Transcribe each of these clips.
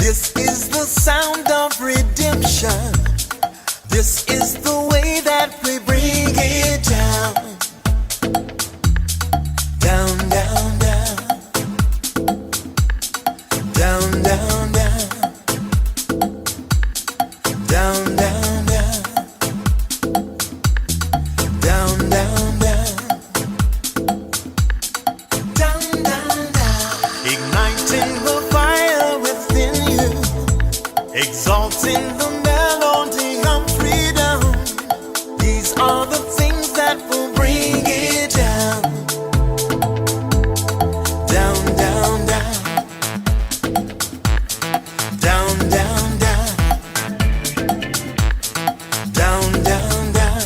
This is the sound of redemption. This is the way that we bring it down. Down, down, down. Down, down, down. Down, down, down. Down, down, down. Down, down, down. Igniting the fire within you. Exalting the melody of freedom. These are the things that will bring it down. Down, down, down. Down, down, down. Down, down, down.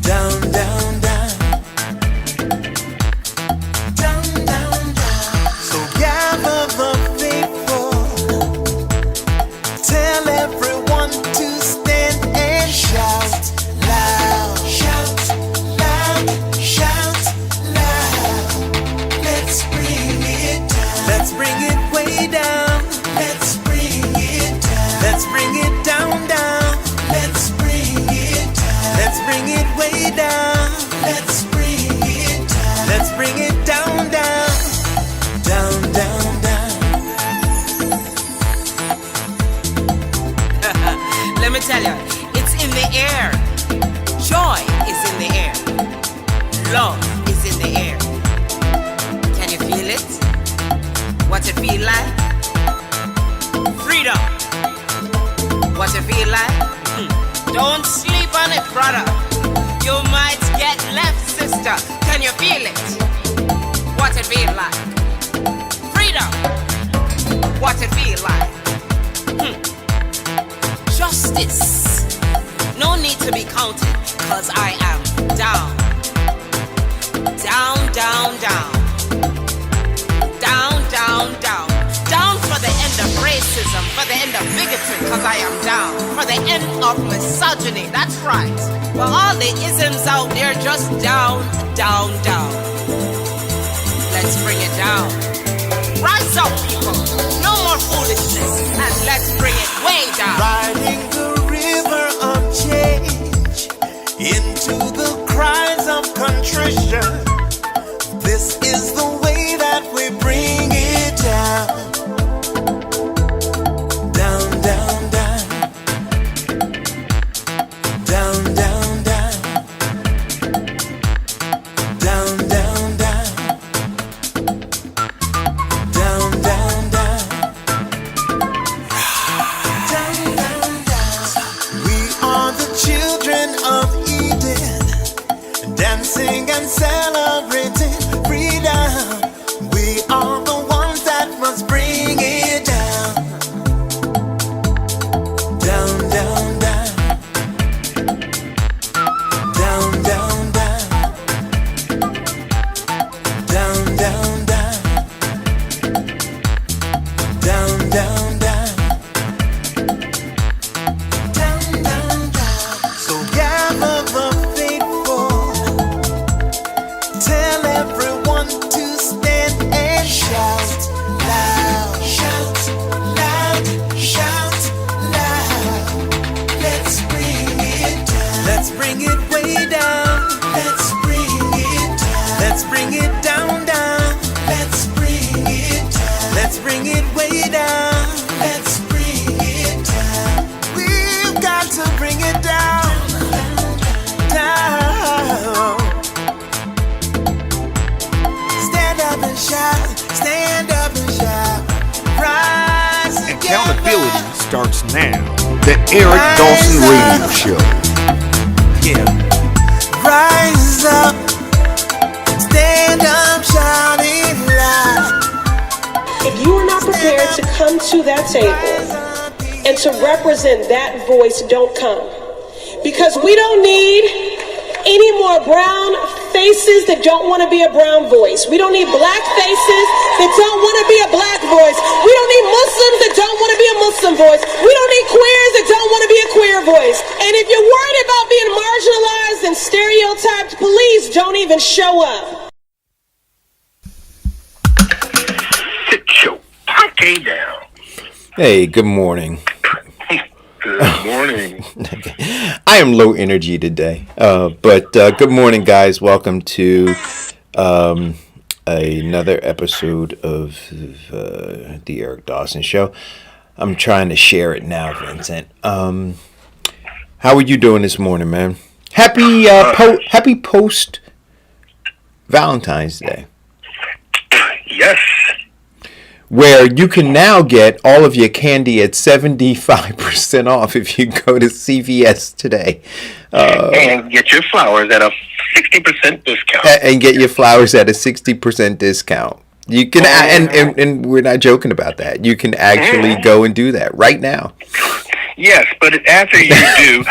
Down, down, down. Down, down, down. So gather the faithful. Tell everyone to stand and shout loud. Shout loud. Shout loud. Let's bring it down. Let's bring it way down. Let's bring it down. Let's bring it down, down. Let's bring it down. Let's bring it way down. Let's bring it down. Let's bring it down, down. Down, down, down. Let me tell you, it's in the air. Joy is in the air. Love is in the air. Can you feel it? What it feel like? Freedom. What it feel like? Don't sleep on it, brother. You might get left, sister. Can you feel it? What it feel like? Freedom. What it feel like? Justice. No need to be counted, cause I am down. Down, down, down. Down, down, down. Down for the end of racism, for the end of bigotry, cause I am down. For the end of misogyny, that's right. For all the isms out there, just down, down, down. Let's bring it down. Rise up, people. No more foolishness, and let's bring it way down. Riding the river of change into the cries of contrition. This is the way that we bring it down. Down, down, down. Down, down, down. Down, down, down. Down, down, down. Down, down, down. We are the children of Eden, dancing and celebrating freedom. We are the ones that must bring it down. Down, down, down. Down, down, down. Down, down, down. Down, down, down. Down, down, down. So gather the faithful. Tell everyone to stand and shout loud. Shout loud. Shout loud. Let's bring it down. Let's bring it way down. Let's bring it down. Let's bring it down, down. Let's bring it down. Let's bring it way down. Let's bring it down. We've got to bring it down. Down. Stand up and shout. Stand up and shout. Rise together. Accountability starts now. The Eric Dawson Radio Show. Yeah. Rise up. Stand up, shouting loud. If you are not prepared to come to that table and to represent that voice, don't come. Because we don't need any more brown faces that don't want to be a brown voice. We don't need black faces that don't want to be a black voice. We don't need Muslims that don't want to be a Muslim voice. We don't need queers that don't want to be a queer voice. And if you're worried about being marginalized and stereotyped, please don't even show up. Show podcast. Hey down. Hey, good morning. Good morning. I am low energy today, but good morning, guys. Welcome to another episode of the Eric Dawson Show. I'm trying to share it now, Vincent. How are you doing this morning, man? Happy post Valentine's Day. Yes. Where you can now get all of your candy at 75% off if you go to CVS today. And get your flowers at a 60% discount. And get your flowers at a 60% discount. You can, and we're not joking about that. You can actually go and do that right now. Yes, but after you do,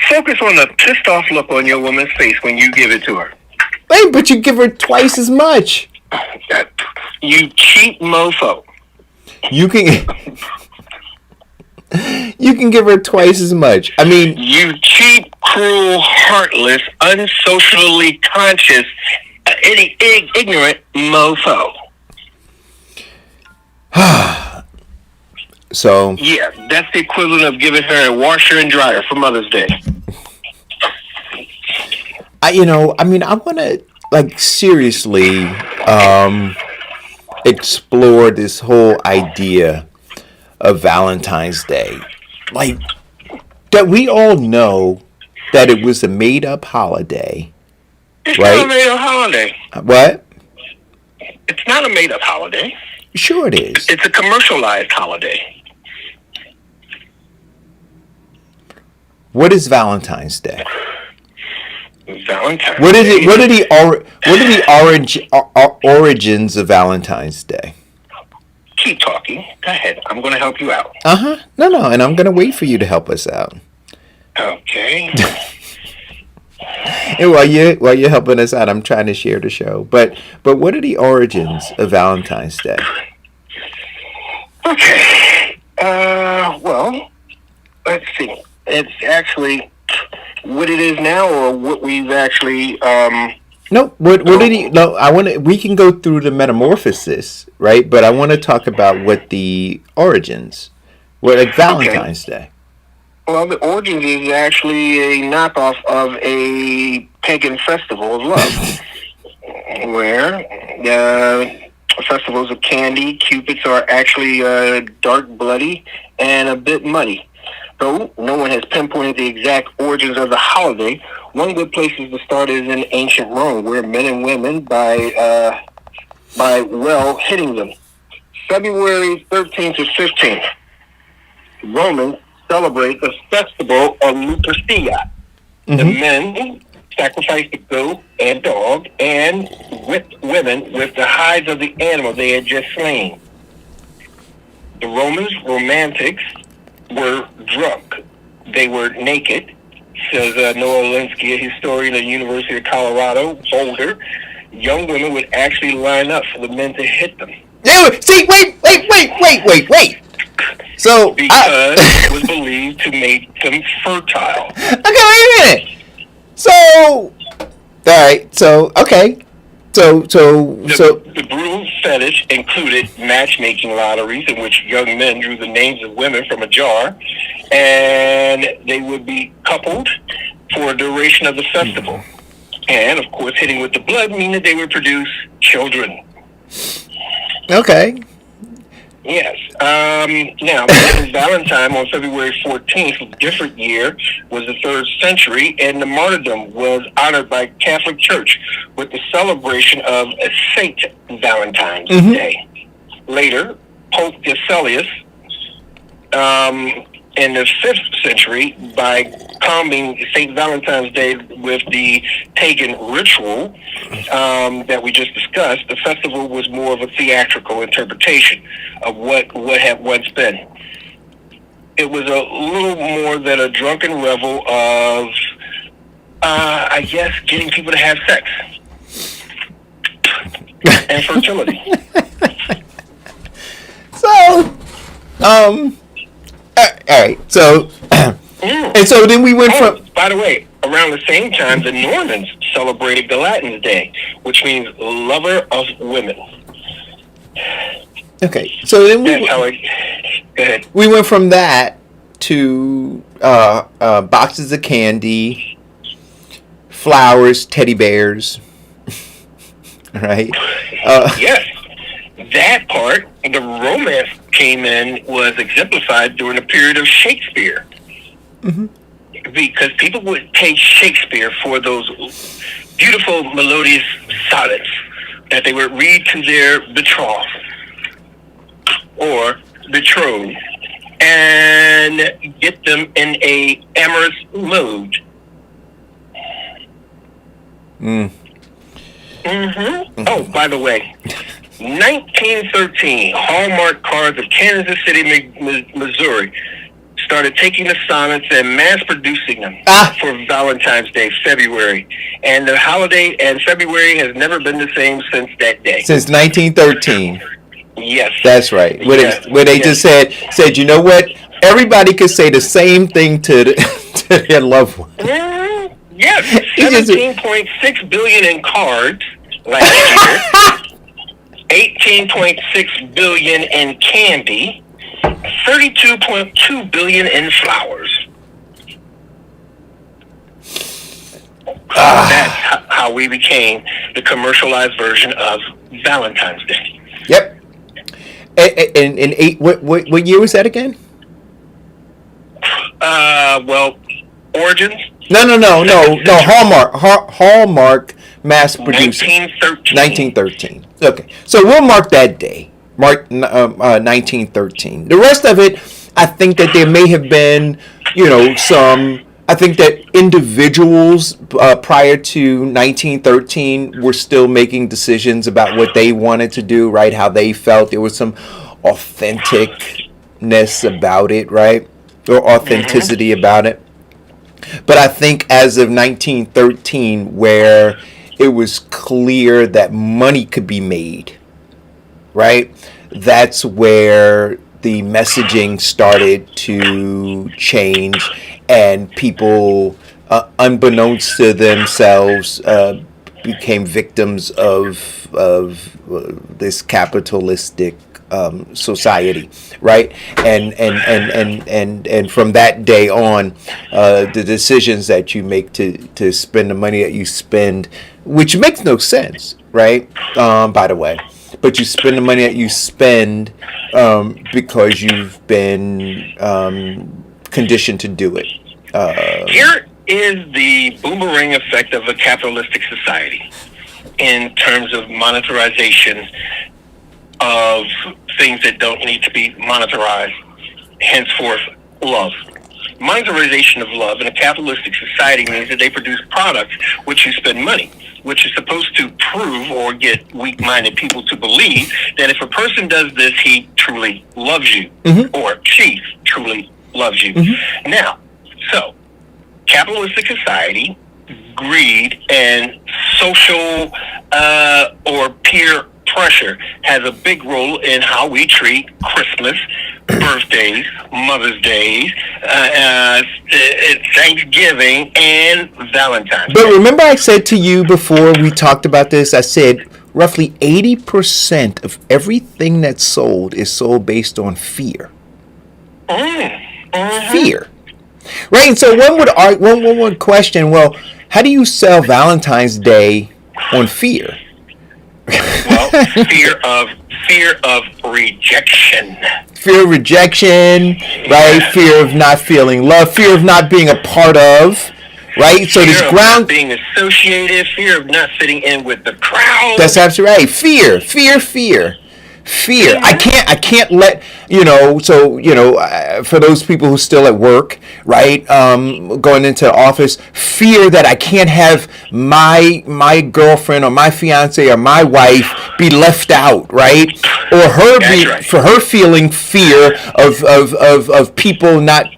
focus on the pissed off look on your woman's face when you give it to her. Hey, but you give her twice as much. You cheap mofo. You can give her twice as much. I mean, you cheap, cruel, heartless, unsocially conscious, ignorant mofo. So yeah, that's the equivalent of giving her a washer and dryer for Mother's Day. I want to seriously explore this whole idea of Valentine's Day. Like, that we all know that it was a made-up holiday. It's right? not a made-up holiday. What? It's not a made-up holiday. Sure it is. It's a commercialized holiday. What is Valentine's Day? Valentine's What is Day. it? What are the origins of Valentine's Day? Keep talking. Go ahead. I'm going to help you out. No, and I'm going to wait for you to help us out. Okay. And while you're helping us out, I'm trying to share the show. But what are the origins of Valentine's Day? Okay. Well, let's see. It's actually what it is now, or what we've actually. No. What did he? No. I want to. We can go through the metamorphosis, right? But I want to talk about what the origins were, like Valentine's Day. Well, the Origins is actually a knockoff of a pagan festival of love, where festivals of candy, cupids are actually dark, bloody, and a bit muddy. Though no one has pinpointed the exact origins of the holiday, one good place to start is in ancient Rome, where men and women, by hitting them. February 13th to 15th, Romans celebrate the Festival of Lupercia. The men sacrificed the goat and dog and whipped women with the hides of the animal they had just slain. The Romans, romantics, were drunk. They were naked, says Noah Linsky, a historian at the University of Colorado, Boulder. Young women would actually line up for the men to hit them. See, wait. So because it was believed to make them fertile. Okay, wait a minute. So, all right. So, okay. The brutal fetish included matchmaking lotteries in which young men drew the names of women from a jar, and they would be coupled for a duration of the festival. And, of course, hitting with the blood mean that they would produce children. Okay. Yes. Now, Valentine on February 14th, a different year, was the 3rd century, and the martyrdom was honored by Catholic Church with the celebration of Saint Valentine's Day. Later, Pope Geselius, in the 5th century, by combing St. Valentine's Day with the pagan ritual that we just discussed, the festival was more of a theatrical interpretation of what had once been. It was a little more than a drunken revel of, getting people to have sex and fertility. So, all right. So, and so then we went from. By the way, around the same time, the Normans celebrated Galatins Day, which means lover of women. Okay, so then That's how it. Go ahead. we went from that to boxes of candy, flowers, teddy bears, right? Yes, that part, the romance came in, was exemplified during the period of Shakespeare. Because people would pay Shakespeare for those beautiful melodious sonnets that they would read to their betrothed or betrothed and get them in a amorous mood. Oh, by the way, 1913, Hallmark cards of Kansas City, Missouri, started taking the sonnets and mass producing them for Valentine's Day, February. And the holiday and February has never been the same since that day. Since 1913. Yes. That's right. Where they just said, you know what? Everybody could say the same thing to their loved one. Yes. 17.6 billion in cards last year. 18.6 billion in candy. 32.2 billion in flowers. That's how we became the commercialized version of Valentine's Day. Yep. And what year was that again? Well, Origins. No. Hallmark mass produced 1913. Okay, so we'll mark that day. Mark 1913. The rest of it, I think that there may have been, some. I think that individuals prior to 1913 were still making decisions about what they wanted to do, right? How they felt. There was some authenticness about it, right? Or authenticity about it. But I think as of 1913, where it was clear that money could be made, right? That's where the messaging started to change, and people, unbeknownst to themselves, became victims of this capitalistic society, right? And from that day on, the decisions that you make to spend the money that you spend, which makes no sense, right? By the way. But you spend the money that you spend because you've been conditioned to do it. Here is the boomerang effect of a capitalistic society in terms of monetarization of things that don't need to be monetarized, henceforth love. Monetarization of love in a capitalistic society means that they produce products which you spend money, which is supposed to prove or get weak-minded people to believe that if a person does this, he truly loves you, or she truly loves you. Now, so, capitalistic society, greed, and social or peer pressure has a big role in how we treat Christmas, birthdays, Mother's Days, Thanksgiving, and Valentine's Day. But remember I said to you before we talked about this, I said roughly 80% of everything that's sold is sold based on fear. Fear. Right? And so one would question, well, how do you sell Valentine's Day on fear? Well, fear of rejection. Fear of rejection, right? Fear of not feeling love, fear of not being a part of, right? So this ground not being associated, fear of not fitting in with the crowd. That's absolutely right. Fear. I can't let, for those people who still at work, right, going into the office, fear that I can't have my girlfriend or my fiance or my wife be left out, right? Or for her feeling fear of people not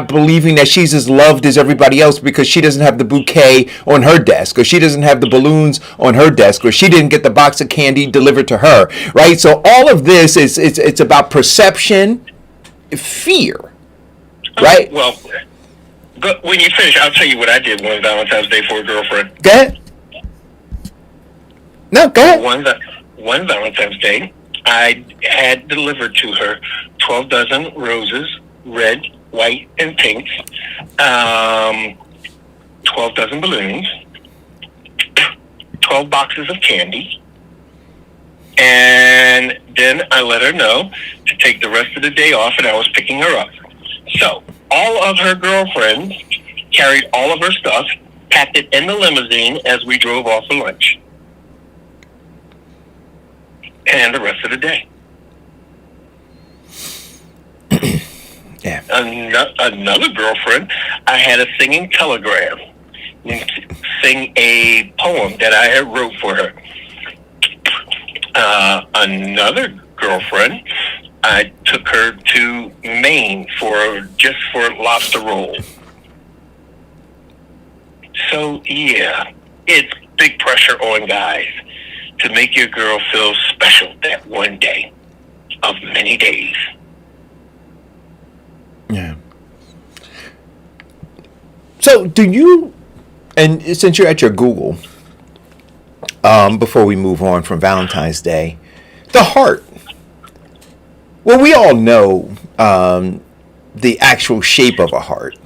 believing that she's as loved as everybody else because she doesn't have the bouquet on her desk, or she doesn't have the balloons on her desk, or she didn't get the box of candy delivered to her, right? So all of this it's about perception, fear, right? Well, but when you finish, I'll tell you what I did one Valentine's Day for a girlfriend. Go ahead. No, go ahead. One Valentine's Day, I had delivered to her 12 dozen roses, red, white, and pink, 12 dozen balloons, 12 boxes of candy, and then I let her know to take the rest of the day off, and I was picking her up. So all of her girlfriends carried all of her stuff, packed it in the limousine as we drove off for lunch. And the rest of the day. Yeah. Another girlfriend, I had a singing telegram, sing a poem that I had wrote for her. Another girlfriend, I took her to Maine for lobster roll. So yeah, it's big pressure on guys to make your girl feel special that one day of many days. Yeah. So do you, and since you're at your Google, before we move on from Valentine's Day, the heart. Well, we all know the actual shape of a heart,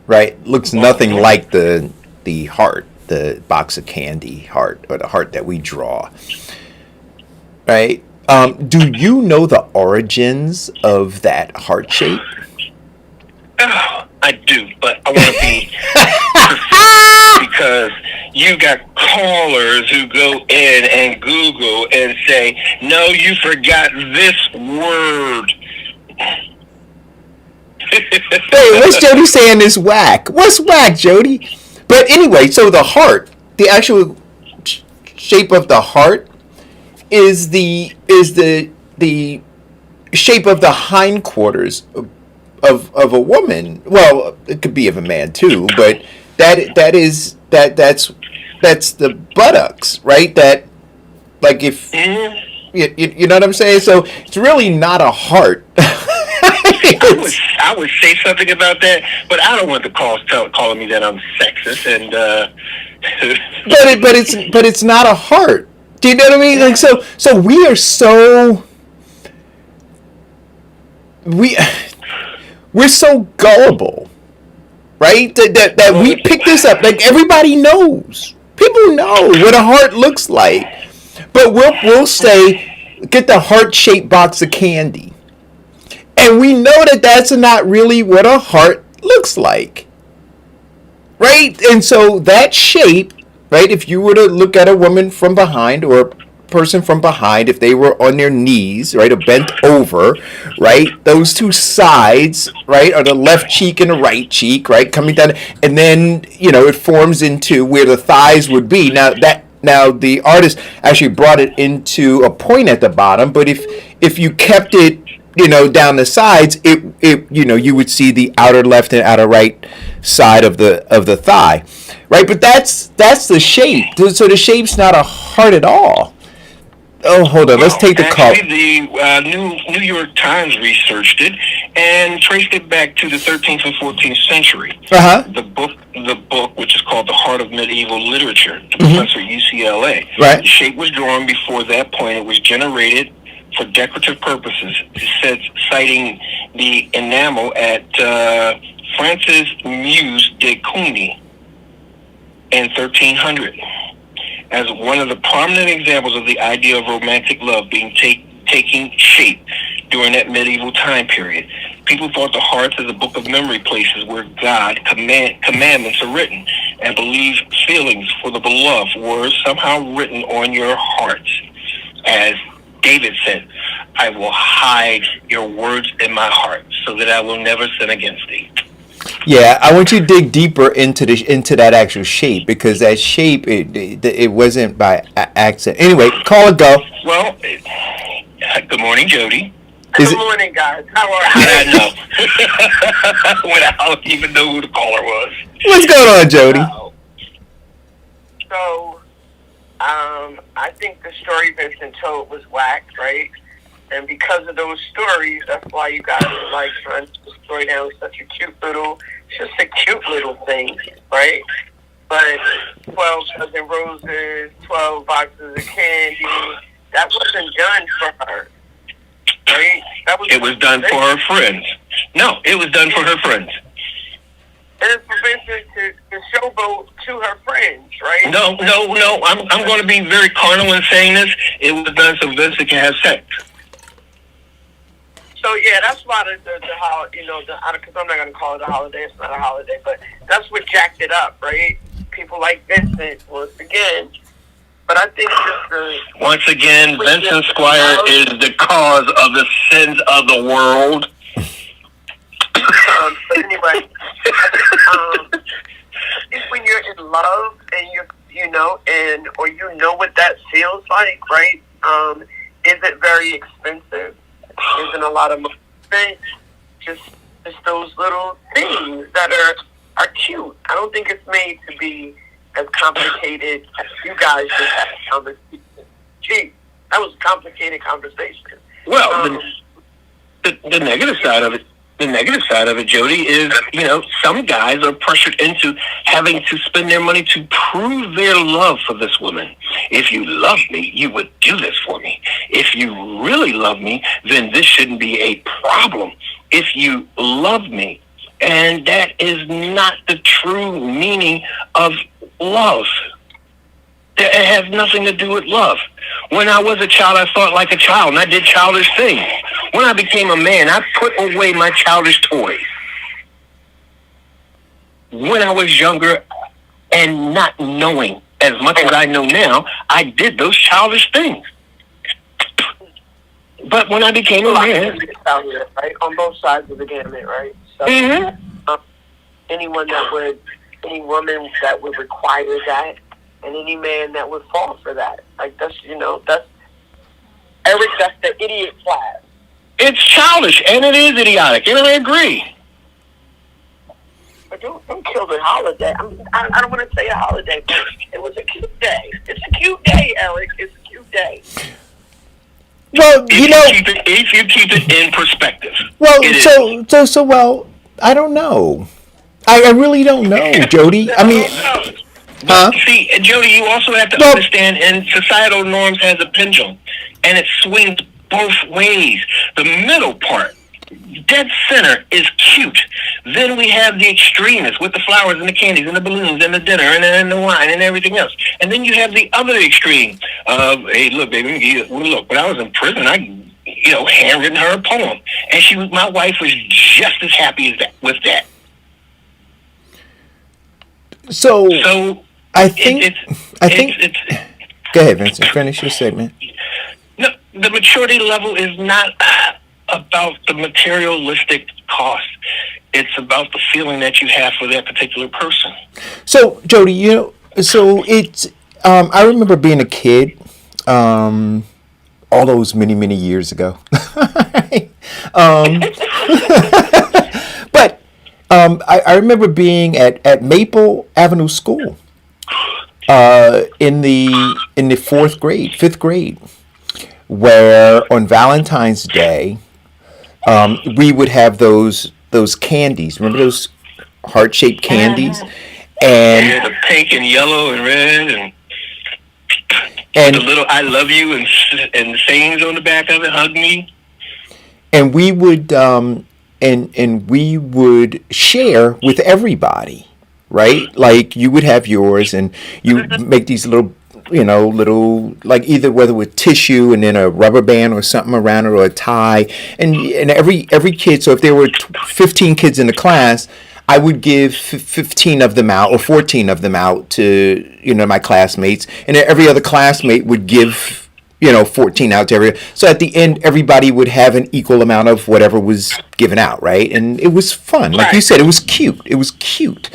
right? Looks nothing like the heart, the box of candy heart, or the heart that we draw, right? Do you know the origins of that heart shape? Oh, I do, but I want to be because you got callers who go in and Google and say, no, you forgot this word. Hey, what's Jody saying is whack? What's whack, Jody? But anyway, so the heart, the actual shape of the heart is the shape of the hindquarters of a woman. Well, it could be of a man too, but that's the buttocks, right? That, like, if you know what I'm saying. So it's really not a heart. I would say something about that, but I don't want the calls calling me that I'm sexist and. But it's not a heart. Do you know what I mean? Like, so we are so we're so gullible, right? That we pick this up. Like, everybody knows. People know what a heart looks like, but we'll say, get the heart-shaped box of candy, and we know that that's not really what a heart looks like, right? And so that shape, right? If you were to look at a woman from behind, or a person from behind, if they were on their knees, right, or bent over, right, those two sides, right, are the left cheek and the right cheek, right, coming down, and then, you know, it forms into where the thighs would be. Now the artist actually brought it into a point at the bottom, but if you kept it, you know, down the sides, it you know, you would see the outer left and outer right side of the thigh, right? But that's the shape. So the shape's not a heart at all. Oh, hold on. Let's take the call. Actually, the New York Times researched it and traced it back to the 13th and 14th century. Uh-huh. The book, which is called The Heart of Medieval Literature, the professor at UCLA. Right. The shape was drawn before that point. It was generated for decorative purposes. It says, citing the enamel at Francis Muse de Cluny in 1300. As one of the prominent examples of the idea of romantic love being taking shape during that medieval time period. People thought the hearts as a book of memory places where God commandments are written, and believed feelings for the beloved were somehow written on your hearts. As David said, I will hide your words in my heart so that I will never sin against thee. Yeah, I want you to dig deeper into that actual shape, because that shape, it wasn't by accident. Anyway, call it go. Well, good morning, Jody. Good morning, guys. How are you? I know. Without even know who the caller was. What's going on, Jody? So, I think the story Vincent told was whack, right? And because of those stories, that's why you guys are like trying to destroy down such a cute little, just a cute little thing, right? But 12 dozen roses, 12 boxes of candy, that wasn't done for her. right? It was done for her friends. No, it was done for her friends. And it's for Vincent to showboat to her friends, right? No. I'm going to be very carnal in saying this. It was done so Vincent can have sex. So yeah, that's why the because I'm not gonna call it a holiday. It's not a holiday, but that's what jacked it up, right? People like Vincent once again. But I think once again, Vincent Squire is the cause of the sins of the world. But anyway, I think when you're in love and or you know what that feels like, right? Is it very expensive? Isn't a lot of money spent? Just those little things that are cute. I don't think it's made to be as complicated as you guys just had a conversation. Gee, that was a complicated conversation. Well, the negative side of it. The negative side of it, Jody, is, some guys are pressured into having to spend their money to prove their love for this woman. If you love me, you would do this for me. If you really love me, then this shouldn't be a problem. If you love me, and that is not the true meaning of love. It has nothing to do with love. When I was a child, I thought like a child, and I did childish things. When I became a man, I put away my childish toys. When I was younger and not knowing as much as I know now, I did those childish things. But when I became a man... Right? On both sides of the gamut, right? So, any woman that would require that, and any man that would fall for that. Like, that's Eric, that's the idiot class. It's childish, and it is idiotic, and I agree. But don't kill the holiday. I don't want to say a holiday, but it was a cute day. It's a cute day, Eric. It's a cute day. Well, if you keep it in perspective. Well, so I don't know. I really don't know, Jody. I mean... See, Jody, you also have to understand, and societal norms has a pendulum, and it swings both ways. The middle part, dead center, is cute. Then we have the extremists with the flowers and the candies and the balloons and the dinner and the wine and everything else. And then you have the other extreme of, hey, look, baby, look, when I was in prison, I handwritten her a poem, and my wife was just as happy with that. So I think. Go ahead, Vincent. Finish your statement. No, the maturity level is not about the materialistic cost. It's about the feeling that you have for that particular person. So, Jody, so it's. I remember being a kid, all those many, many years ago. But I remember being at Maple Avenue School. In the fifth grade, where on Valentine's Day, we would have those candies. Remember those heart-shaped candies? And the pink and yellow and red and the little "I love you" and sayings on the back of it. Hug me. And we would and we would share with everybody. Right? Like you would have yours and you would make these little, like either whether with tissue and then a rubber band or something around it or a tie. And every kid, so if there were 15 kids in the class, I would give 15 of them out or 14 of them out to, my classmates. And every other classmate would give, 14 out to every. So at the end, everybody would have an equal amount of whatever was given out, right? And it was fun. Like you said, it was cute. It was cute.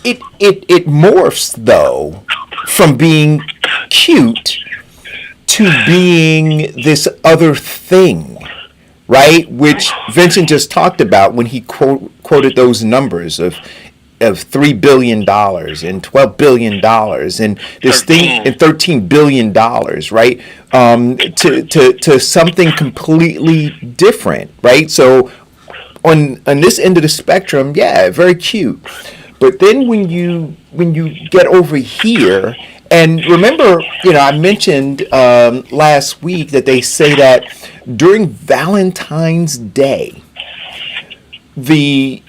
It morphs, though, from being cute to being this other thing, right? Which Vincent just talked about when he quoted those numbers of $3 billion and $12 billion and this thing and $13 billion, right? To something completely different, right? So on this end of the spectrum, yeah, very cute. But then when you get over here And remember, I mentioned last week that they say that during Valentine's Day, the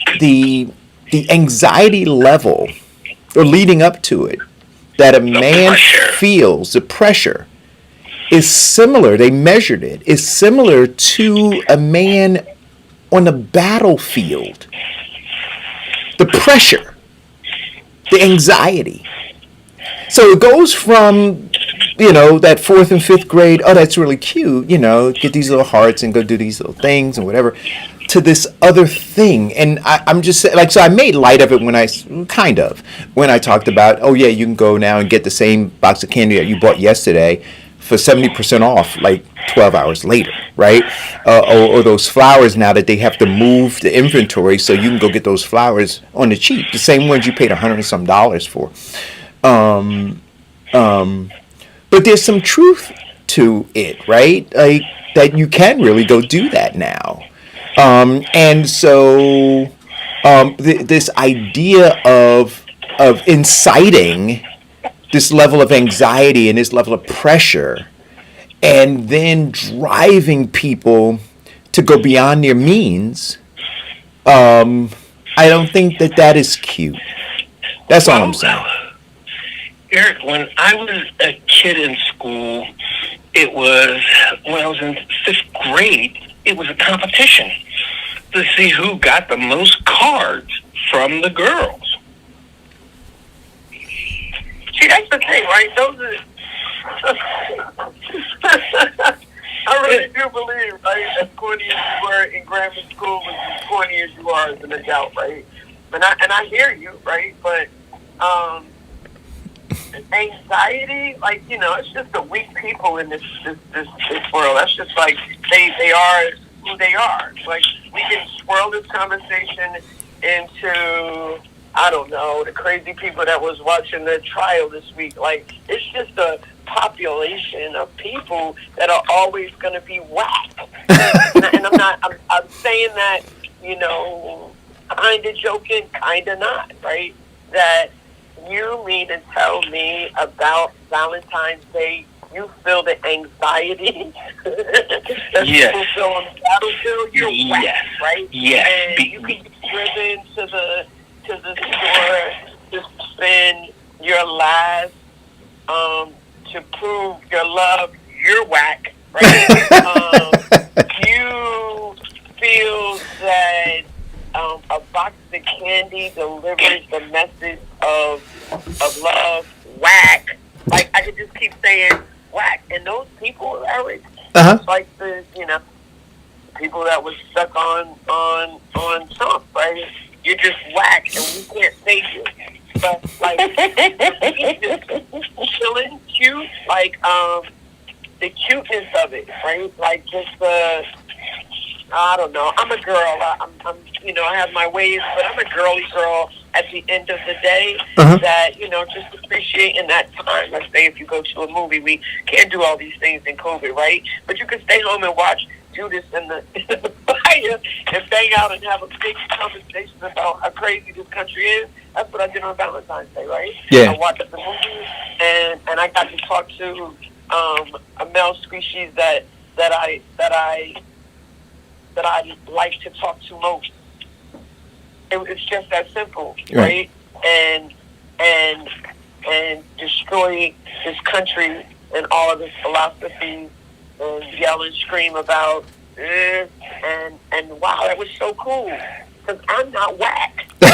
anxiety level, or leading up to it, that a man feels, the pressure, is similar. They measured it. Is similar to a man on the battlefield. The pressure, the anxiety. So it goes from, that 4th and 5th grade, oh, that's really cute, get these little hearts and go do these little things and whatever, to this other thing. And I'm just like, so I made light of it when I talked about, oh yeah, you can go now and get the same box of candy that you bought yesterday for 70% off, like 12 hours later, right? Or those flowers now that they have to move the inventory so you can go get those flowers on the cheap, the same ones you paid $100 and some for. But there's some truth to it, right? Like that you can really go do that now. And so this idea of inciting this level of anxiety and this level of pressure, and then driving people to go beyond their means, I don't think that is cute. That's all I'm saying. Eric, when I was a kid in school, when I was in 5th grade, it was a competition to see who got the most cards from the girls. See, that's the thing, right? Those are... I really do believe, right, as corny as you were in grammar school was as corny as you are as an adult, right? And I hear you, right? But anxiety, like, it's just the weak people in this world. That's just like they are who they are. Like, we can swirl this conversation into, I don't know, the crazy people that was watching the trial this week. Like, it's just a population of people that are always going to be whack. and I'm saying that, kind of joking, kind of not, right? That you mean to tell me about Valentine's Day, you feel the anxiety that people feel on the battlefield? You're whack, right? Yes. And you can be driven to the store to spend your last to prove your love. You're whack, right? You feel that a box of candy delivers the message of love. Whack. Like, I could just keep saying whack. And those people, Eric, like the people that was stuck on Trump, right? You're just whack, and we can't save you. But like, just chilling, cute, like the cuteness of it, right? Like just I don't know. I'm a girl. I'm I have my ways, but I'm a girly girl at the end of the day. That just appreciating that time. Let's say if you go to a movie, we can't do all these things in COVID, right? But you can stay home and watch Judas in the fire and bang out and have a big conversation about how crazy this country is. That's what I did on Valentine's Day, right? Yeah. I watched the movie and I got to talk to a male species that I like to talk to most. It's just that simple, right? And destroy this country and all of its philosophies and yell and scream about and wow, that was so cool because I'm not whack. But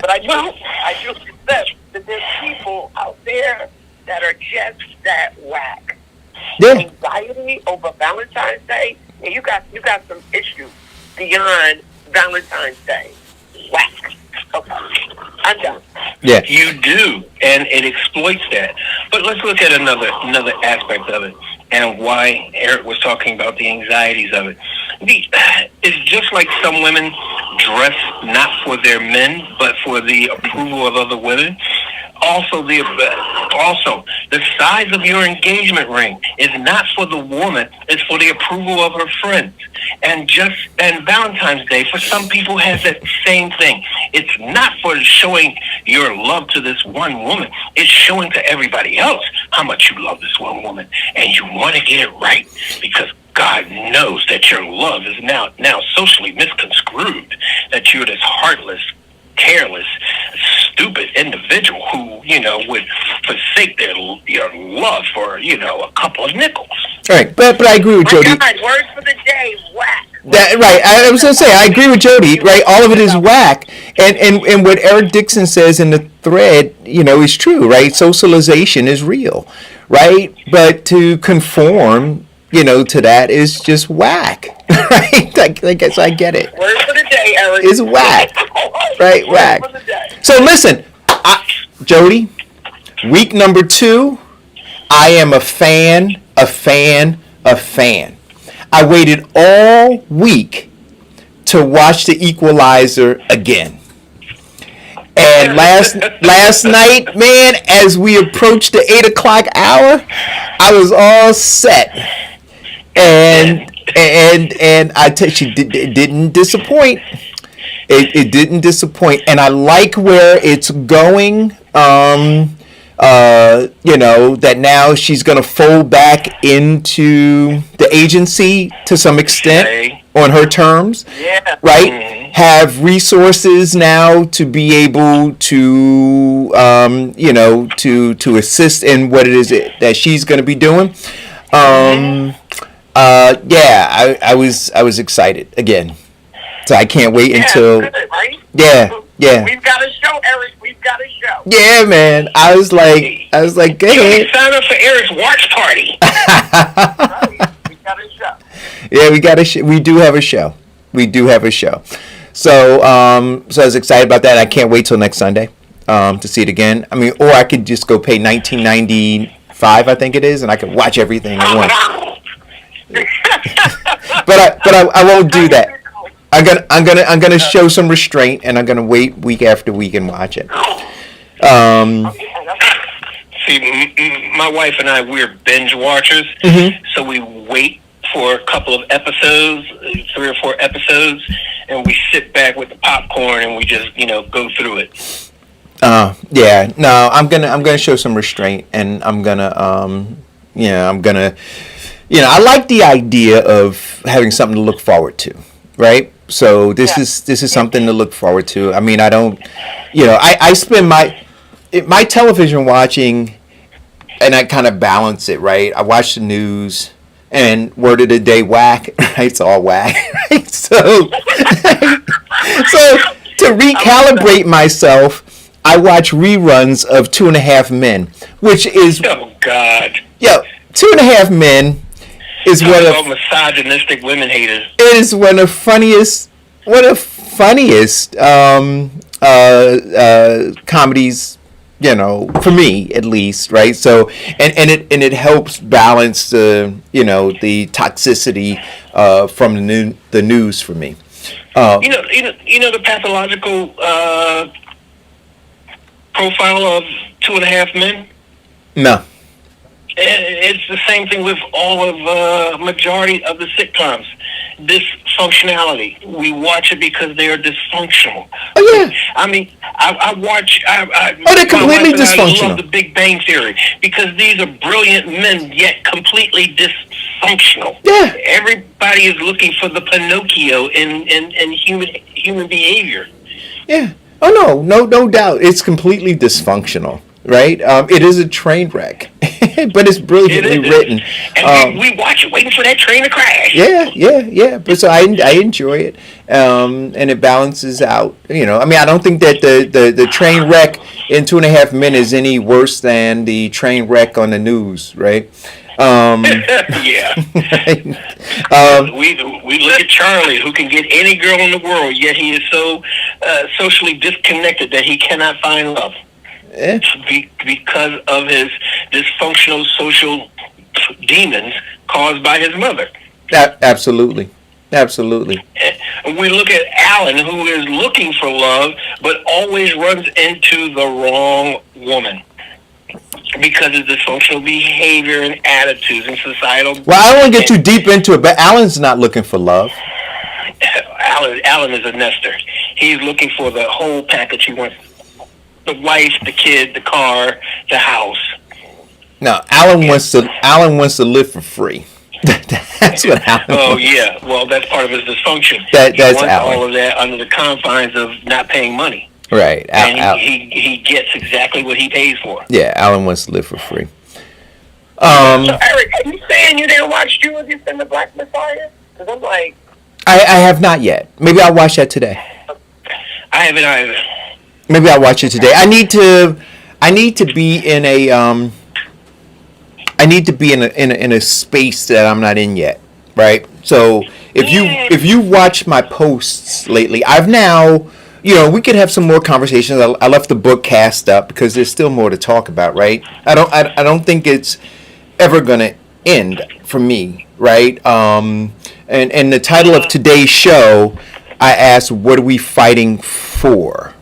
I do accept that there's people out there that are just that whack. Anxiety over Valentine's Day. Yeah, you got some issues beyond Valentine's Day. Whack. Okay. I'm done. Yeah. You do, and it exploits that. But let's look at another aspect of it, and why Eric was talking about the anxieties of it. It's just like some women dress not for their men, but for the approval of other women. Also, the size of your engagement ring is not for the woman; it's for the approval of her friends. And Valentine's Day for some people has that same thing. It's not for showing your love to this one woman; it's showing to everybody else how much you love this one woman, and you want to get it right because God knows that your love is now socially misconstrued. That you're this heartless, careless, stupid individual who, would forsake your love for, a couple of nickels. Right, but I agree with Jody. God, words for the day, whack. Right, I was gonna say I agree with Jody. Right, all of it is whack, and what Eric Dixon says in the thread, is true. Right, socialization is real, right, but to conform, to that is just whack. Right, I guess I get it. Word for the day, Eric. It's whack. Right, whack. Word for the day. So listen, Jody, week number 2, I am a fan. I waited all week to watch The Equalizer again. And last night, man, as we approached the 8 o'clock hour, I was all set. And I tell you, it didn't disappoint. It didn't disappoint, and I like where it's going. That now she's going to fold back into the agency to some extent on her terms. Yeah. Right? Mm-hmm. Have resources now to be able to, to assist in what it is that she's going to be doing. I was excited again. So I can't wait until. Good, right? Yeah. We've got a show, Eric. We've got a show. Yeah, man. I was like, go ahead. Sign up for Eric's watch party. Right. We got a show. Yeah, we do have a show. So, I was excited about that. I can't wait till next Sunday, to see it again. I mean, or I could just go pay $19.95, I think it is, and I can watch everything at once. but I won't do that. I'm gonna show some restraint, and I'm gonna wait week after week and watch it. See, my wife and I, we're binge watchers, so we wait for a couple of episodes, 3 or 4 episodes, and we sit back with the popcorn and we just, go through it. No, I'm gonna show some restraint, and I'm gonna, I like the idea of having something to look forward to, right? So this is something to look forward to. I mean, I don't, I spend my television watching, and I kind of balance it, right? I watch the news, and word of the day, whack, right? It's all whack, right? So to recalibrate myself, I watch reruns of 2.5 Men, which is, oh God, 2.5 Men is one of misogynistic women haters. Is one of funniest comedies, for me at least, right? So and it helps balance the the toxicity from the news for me. The pathological profile of 2.5 Men. No. It's the same thing with all of majority of the sitcoms. Dysfunctionality. We watch it because they are dysfunctional. Oh yeah. I mean, I watch. They're completely dysfunctional. I love The Big Bang Theory because these are brilliant men yet completely dysfunctional. Yeah. Everybody is looking for the Pinocchio in human behavior. Yeah. Oh no doubt. It's completely dysfunctional. Right? It is a train wreck, but it's brilliantly written. And we watch it waiting for that train to crash. Yeah. But so I enjoy it, and it balances out. I don't think that the train wreck in 2.5 Men is any worse than the train wreck on the news, right? Yeah. Right? We look at Charlie, who can get any girl in the world, yet he is so socially disconnected that he cannot find love. Yeah. Because of his dysfunctional social demons caused by his mother. Absolutely. we look at Alan, who is looking for love, but always runs into the wrong woman because of dysfunctional behavior and attitudes and societal. Well, I don't want to get too deep into it, but Alan's not looking for love. Alan is a nester. He's looking for the whole package. He wants the wife, the kid, the car, the house. No, Alan wants to live for free. That's what Alan Oh wants. yeah, well that's part of his dysfunction. That's he wants Alan. all of that under the confines of not paying money. Right. And he gets exactly what he pays for. Yeah, Alan wants to live for free. So Eric, are you saying you didn't watch Judas and the Black Messiah? Because I'm like, I have not yet. Maybe I'll watch that today. I haven't either. Maybe I'll watch it today. I need to be in a in a space that I'm not in yet, right? So if you watch my posts lately, I've now, we could have some more conversations. I left the book cast up because there's still more to talk about, right? I don't think it's ever gonna end for me, right? And the title of today's show, I asked, what are we fighting for?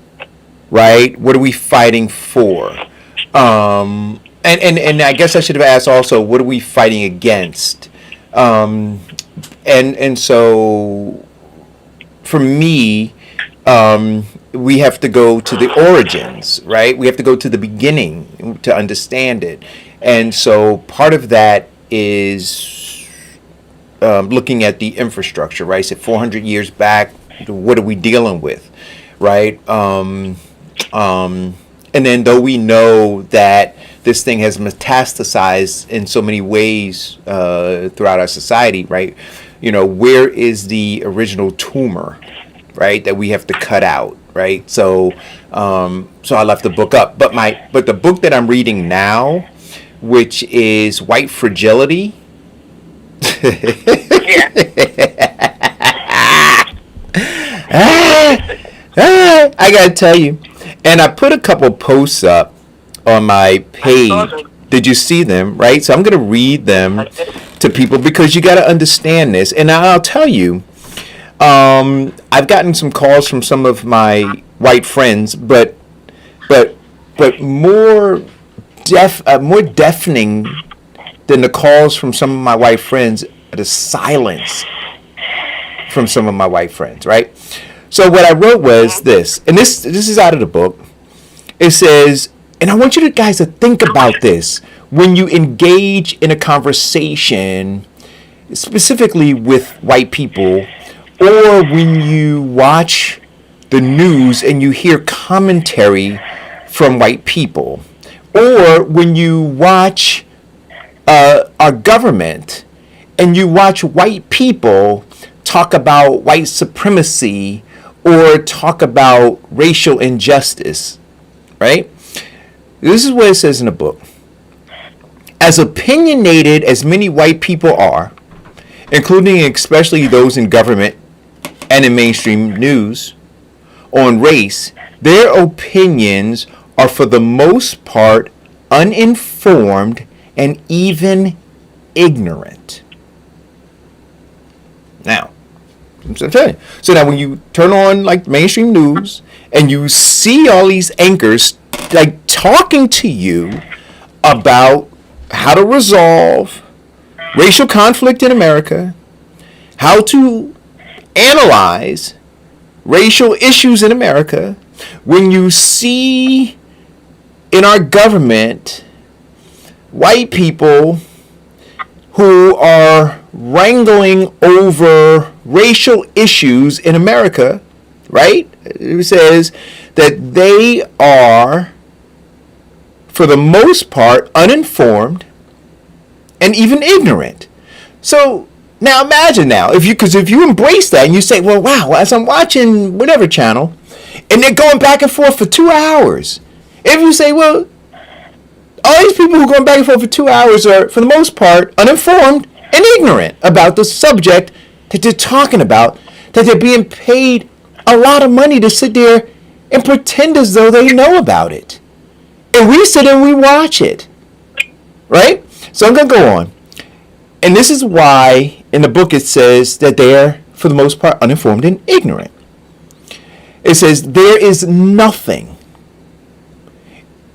Right? What are we fighting for? And I guess I should have asked also, what are we fighting against? And so for me, we have to go to the origins, right? We have to go to the beginning to understand it. And so part of that is looking at the infrastructure, right? So 400 years back, what are we dealing with, right? And then though we know that this thing has metastasized in so many ways throughout our society, right? Where is the original tumor, right? That we have to cut out, right? So I left the book up, but the book that I'm reading now, which is White Fragility. I gotta tell you, and I put a couple posts up on my page. Did you see them? Right, so I'm gonna read them to people because you gotta understand this. And I'll tell you, I've gotten some calls from some of my white friends, but more deafening than the calls from some of my white friends, the silence from some of my white friends, right? So what I wrote was this, and this is out of the book. It says, and I want you guys to think about this when you engage in a conversation, specifically with white people, or when you watch the news and you hear commentary from white people, or when you watch our government and you watch white people talk about white supremacy or talk about racial injustice, right? This is what it says in the book. As opinionated as many white people are, including especially those in government and in mainstream news, on race, their opinions are for the most part uninformed and even ignorant. Now, I'm telling you. So now when you turn on like mainstream news and you see all these anchors like talking to you about how to resolve racial conflict in America, how to analyze racial issues in America, when you see in our government white people who are wrangling over racial issues in America, right? It says that they are, for the most part, uninformed and even ignorant. So now imagine now, if you embrace that and you say, well, wow, as I'm watching whatever channel, and they're going back and forth for 2 hours. If you say, well, all these people who are going back and forth for 2 hours are, for the most part, uninformed and ignorant about the subject that they're talking about, that they're being paid a lot of money to sit there and pretend as though they know about it. And we sit and we watch it. Right? So I'm going to go on. And this is why in the book it says that they're for the most part, uninformed and ignorant. It says, there is nothing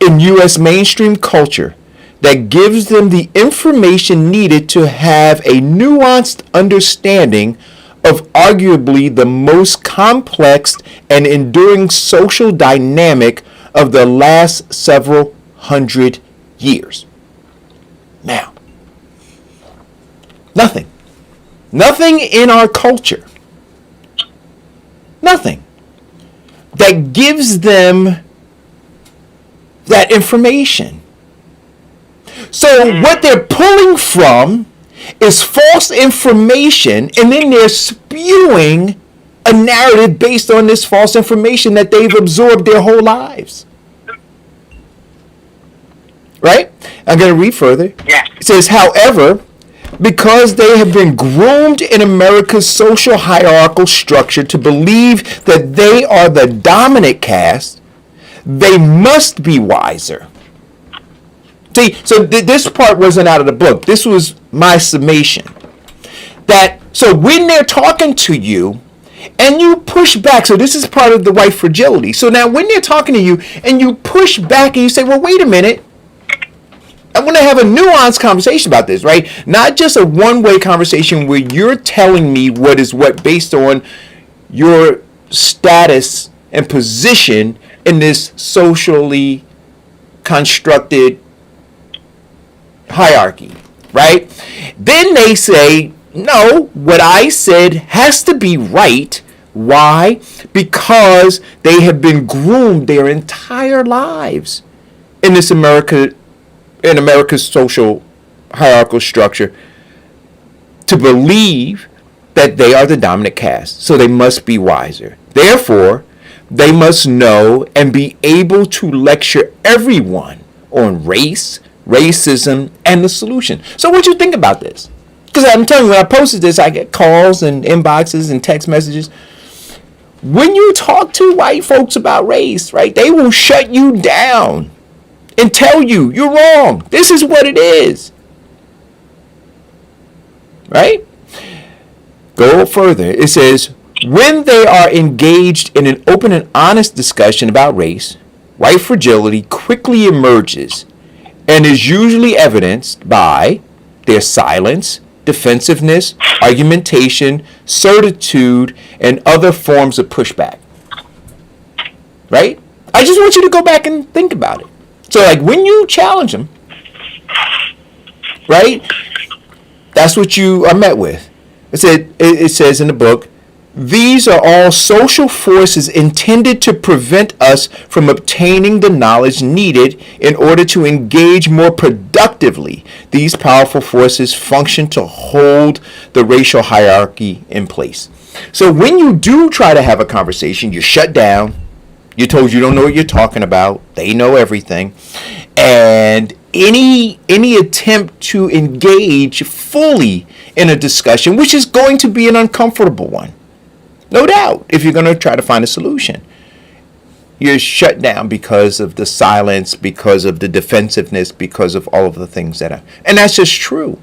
in U.S. mainstream culture that gives them the information needed to have a nuanced understanding of arguably the most complex and enduring social dynamic of the last several hundred years. Now, nothing in our culture, nothing that gives them that information. So what they're pulling from is false information, and then they're spewing a narrative based on this false information that they've absorbed their whole lives. Right? I'm going to read further. Yeah. It says, however, because they have been groomed in America's social hierarchical structure to believe that they are the dominant caste, they must be wiser. See, so this part wasn't out of the book. This was my summation. So when they're talking to you and you push back, so this is part of the white fragility. So now when they're talking to you and you push back and you say, well, wait a minute, I want to have a nuanced conversation about this, right? Not just a one-way conversation where you're telling me what is what based on your status and position in this socially constructed hierarchy, right? Then they say, no, what I said has to be right. Why? Because they have been groomed their entire lives in this America's social hierarchical structure to believe that they are the dominant caste. So they must be wiser. Therefore, they must know and be able to lecture everyone on race, racism, and the solution. So what do you think about this? Because I'm telling you, when I posted this, I get calls and inboxes and text messages. When you talk to white folks about race, right, they will shut you down and tell you you're wrong. This is what it is. Right? Go further. It says, when they are engaged in an open and honest discussion about race, white fragility quickly emerges and is usually evidenced by their silence, defensiveness, argumentation, certitude, and other forms of pushback. Right? I just want you to go back and think about it. So, like, when you challenge them, right, that's what you are met with. It says in the book, these are all social forces intended to prevent us from obtaining the knowledge needed in order to engage more productively. These powerful forces function to hold the racial hierarchy in place. So when you do try to have a conversation, you're shut down. You're told you don't know what you're talking about. They know everything. And any attempt to engage fully in a discussion, which is going to be an uncomfortable one, no doubt, if you're going to try to find a solution, you're shut down because of the silence, because of the defensiveness, because of all of the things that are. And that's just true.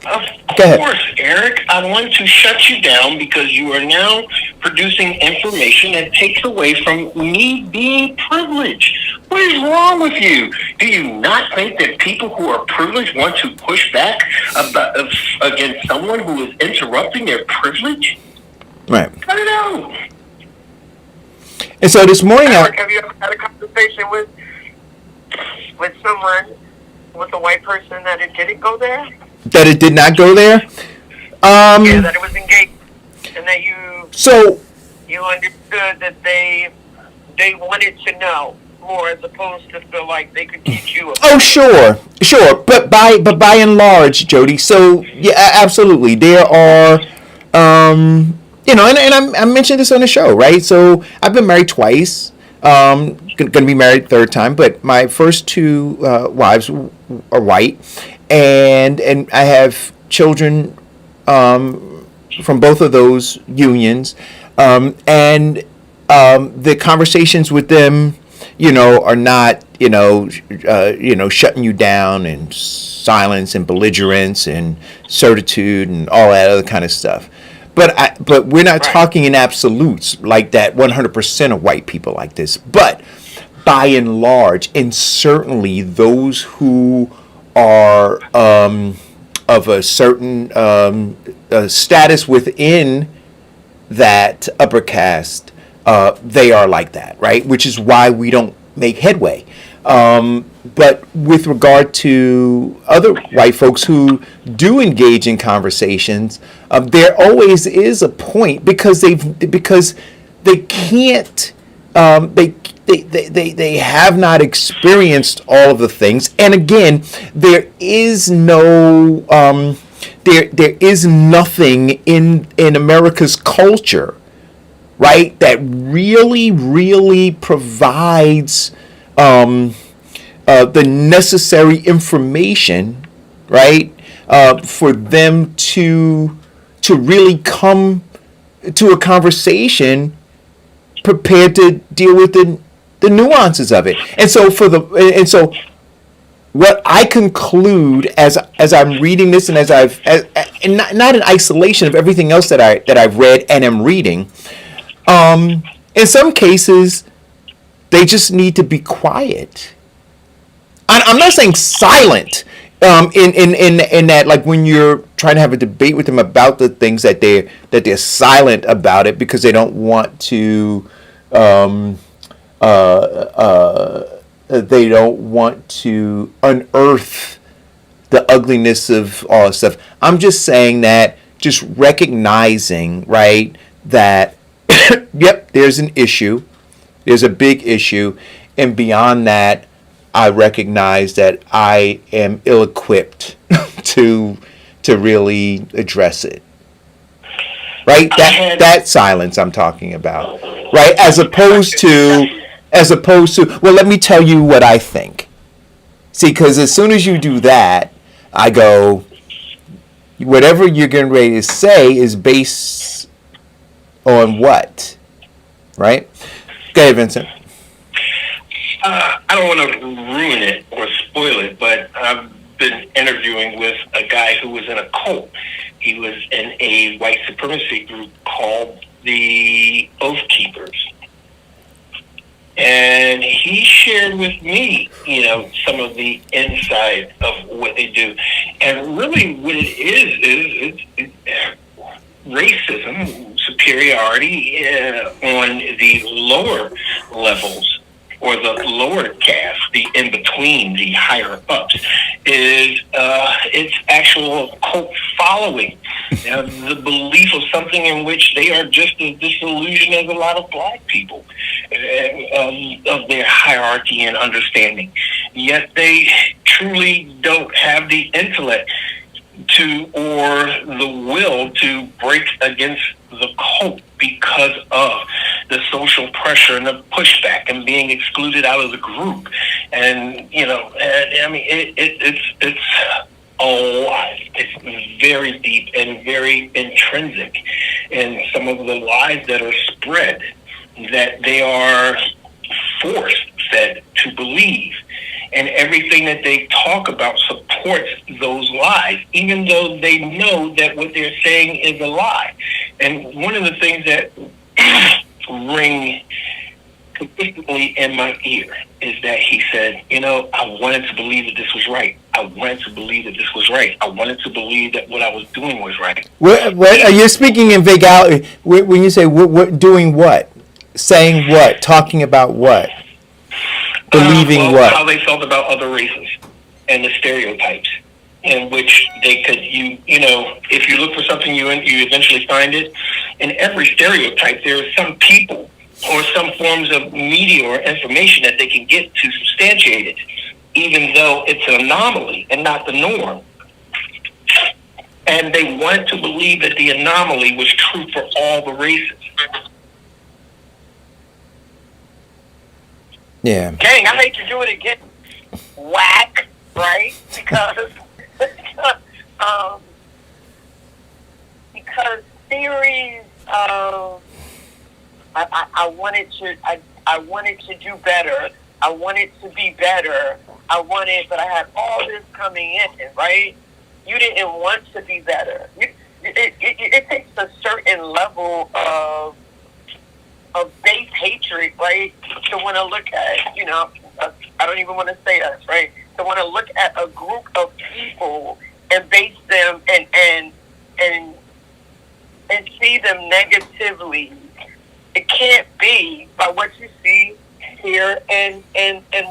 Of course, Eric, I want to shut you down because you are now producing information that takes away from me being privileged. What is wrong with you? Do you not think that people who are privileged want to push back against someone who is interrupting their privilege? Right. I don't know. And so this morning, Eric, have you ever had a conversation with someone, with a white person that it didn't go there? That it did not go there? Yeah, that it was engaged, and that you understood that they wanted to know more as opposed to feel like they could teach you. Oh, sure, but by and large, Jody. So yeah, absolutely, there are, and I mentioned this on the show, right? So I've been married twice. Going to be married third time, but my first two wives are white, and I have children from both of those unions, and the conversations with them, are not, shutting you down and silence and belligerence and certitude and all that other kind of stuff. But we're not Right. talking in absolutes like that. 100% of white people like this, but by and large, and certainly those who are of a certain status within that upper caste, they are like that, right? Which is why we don't make headway. But with regard to other white folks who do engage in conversations, there always is a point because they can't they have not experienced all of the things, and again, there is no there is nothing in America's culture, right, that really provides the necessary information, right, for them to really come to a conversation prepared to deal with the nuances of it. And so what I conclude as I'm reading this, and and not in isolation of everything else that I've read and am reading, in some cases they just need to be quiet. I'm not saying silent, in that, like, when you're trying to have a debate with them about the things that they're silent about it because they don't want to unearth the ugliness of all this stuff. I'm just saying that, just recognizing, right, that yep, there's an issue, there's a big issue, and beyond that, I recognize that I am ill-equipped to really address it. Right? That silence I'm talking about. Right? As opposed to, well, let me tell you what I think. See, because as soon as you do that, I go, whatever you're getting ready to say is based on what? Right? Go ahead, Vincent. I don't want to ruin it or spoil it, but I've been interviewing with a guy who was in a cult. He was in a white supremacy group called the Oath Keepers. And he shared with me, some of the inside of what they do. And really what it is racism, superiority on the lower levels, or the lower caste, the in-between, the higher ups, is its actual cult following. The belief of something in which they are just as disillusioned as a lot of black people of their hierarchy and understanding. Yet they truly don't have the intellect or the will to break against the cult because of the social pressure and the pushback and being excluded out of the group. And, it's a lot. It's very deep and very intrinsic in some of the lies that are spread that they are force-fed to believe. And everything that they talk about supports those lies, even though they know that what they're saying is a lie. And one of the things that ring consistently in my ear is that he said, I wanted to believe that this was right. I wanted to believe that this was right. I wanted to believe that what I was doing was right. What are you speaking in vagality? When you say what, doing what? Saying what? Talking about what? Believing what? How they felt about other races and the stereotypes in which they could, if you look for something, you eventually find it. In every stereotype, there are some people or some forms of media or information that they can get to substantiate it, even though it's an anomaly and not the norm. And they wanted to believe that the anomaly was true for all the races. Yeah. Gang, I hate to do it again. Whack, right? Because theories. I wanted to do better. I wanted to be better. But I had all this coming in, right? You didn't want to be better. it takes a certain level of base hatred, right, to want to look at, I don't even want to say us, right, to want to look at a group of people and base them and see them negatively. It can't be by what you see, hear, and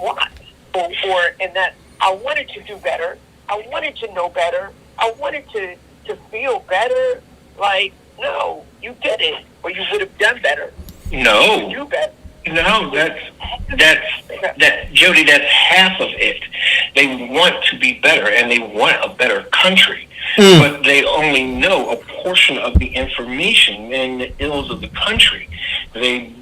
watch, or in that I wanted to do better, I wanted to know better, I wanted to feel better. Like, no, you didn't, or you would have done better. No. You do better. No, Jody, that's half of it. They want to be better, and they want a better country, but they only know a portion of the information and the ills of the country. They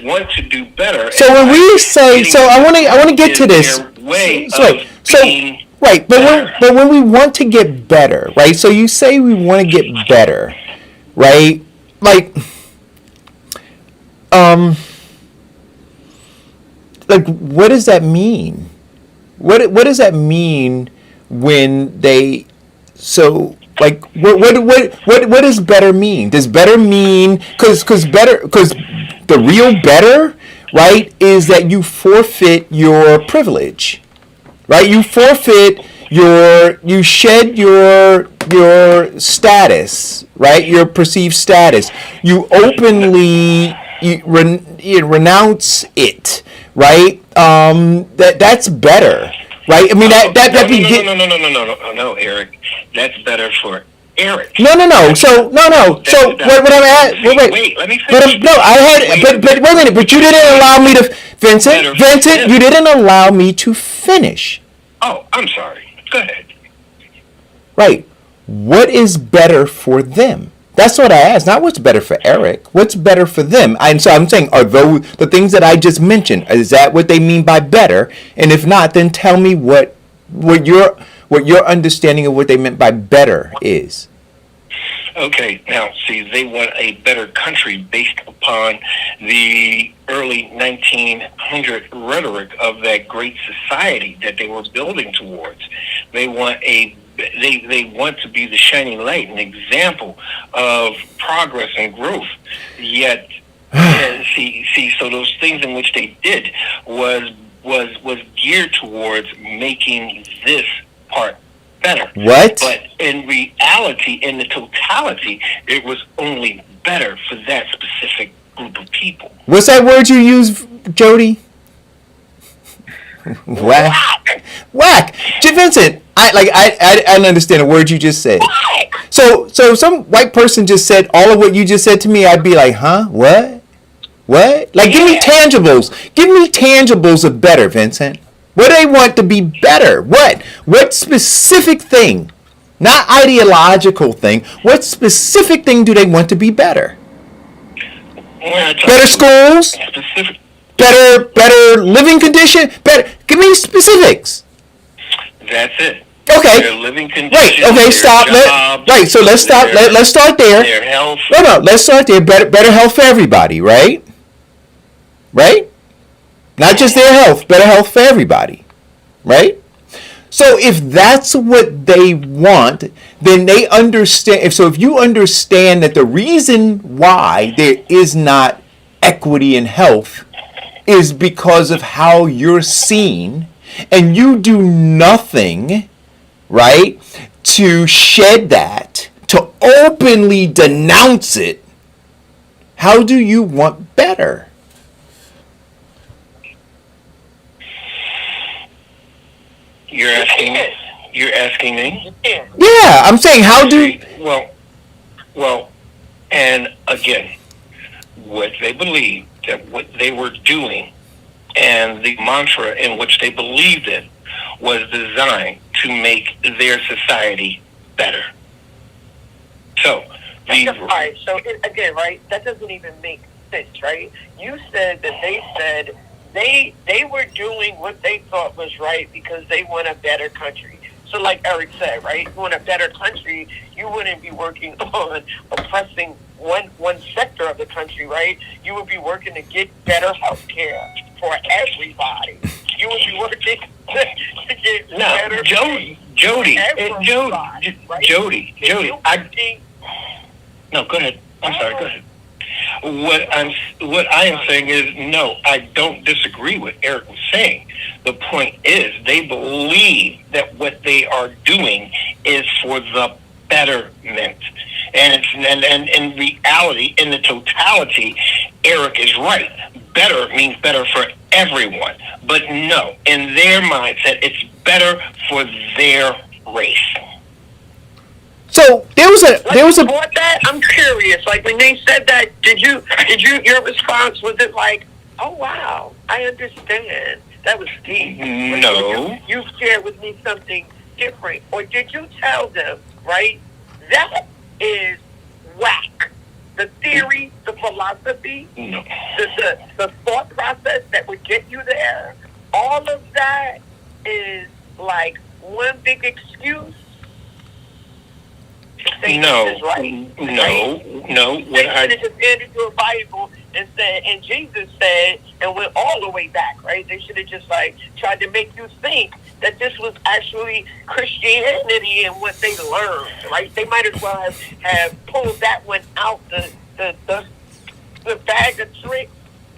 want to do better. So when we say, so I want to get to this. Right, but when we want to get better, right? So you say we want to get better, right? Like what does that mean? What does that mean when they what does better mean? Does better mean because the real better, right, is that you forfeit your privilege, right? You forfeit you shed your status, right? Your perceived status. You openly renounce it, right? That's better, right? I mean no, Eric. That's better for Eric. No. So what I'm at? Wait. Let me finish. But wait a minute. But you didn't allow me to, Vincent. You didn't allow me to finish. Oh, I'm sorry. Go ahead. Right. What is better for them? That's what I asked. Not what's better for Eric. What's better for them? And so I'm saying, are those the things that I just mentioned? Is that what they mean by better? And if not, then tell me what your understanding of what they meant by better is. Okay, now, see, they want a better country based upon the early 1900 rhetoric of that great society that they were building towards. They want they want to be the shining light, an example of progress and growth. Yet, so those things in which they did was geared towards making this part better. What? But in reality, in the totality, it was only better for that specific group of people. What's that word you use, Jody? Whack. Vincent, I don't understand a word you just said. So some white person just said all of what you just said to me, I'd be like, huh? What? Like, give me tangibles. Give me tangibles of better, Vincent. What do they want to be better? What specific thing? Not ideological thing. What specific thing do they want to be better? Better schools? Better living condition? Better. Give me specifics. That's it. Okay. Their living conditions. Right. Okay. Stop. So let's stop. Let's start there. Their health. No. Let's start there. Better health for everybody. Right. Not just their health, better health for everybody, right? So if that's what they want, then they understand. If you understand that the reason why there is not equity in health is because of how you're seen, and you do nothing, right, to shed that, to openly denounce it, how do you want better? You're asking me? Yeah, I'm saying how do... Well, and again, what they believed, that what they were doing, and the mantra in which they believed in was designed to make their society better. So, right. So again, right, that doesn't even make sense, right? You said that they said they were doing what they thought was right because they want a better country. So like Eric said, right, you want a better country, you wouldn't be working on oppressing one sector of the country, right? You would be working to get better health care for everybody. You would be working to get better. Jody, everybody, right? Jody, no, go ahead. I'm sorry, go ahead. What I am saying is, no, I don't disagree with Eric was saying. The point is, they believe that what they are doing is for the betterment, and in reality, in the totality, Eric is right. Better means better for everyone, but no, in their mindset, it's better for their race. So there was a. Before that, I'm curious. Like when they said that, did you? Your response was it like, oh wow, I understand. That was deep. No. You shared with me something different, or did you tell them, right? That is whack. The theory, the philosophy, No. the thought process that would get you there. All of that is like one big excuse. No, is right. no. They should have just handed you a Bible and said, and Jesus said, and went all the way back, right? They should have just like tried to make you think that this was actually Christianity and what they learned, right? They might as well have pulled that one out the bag of tricks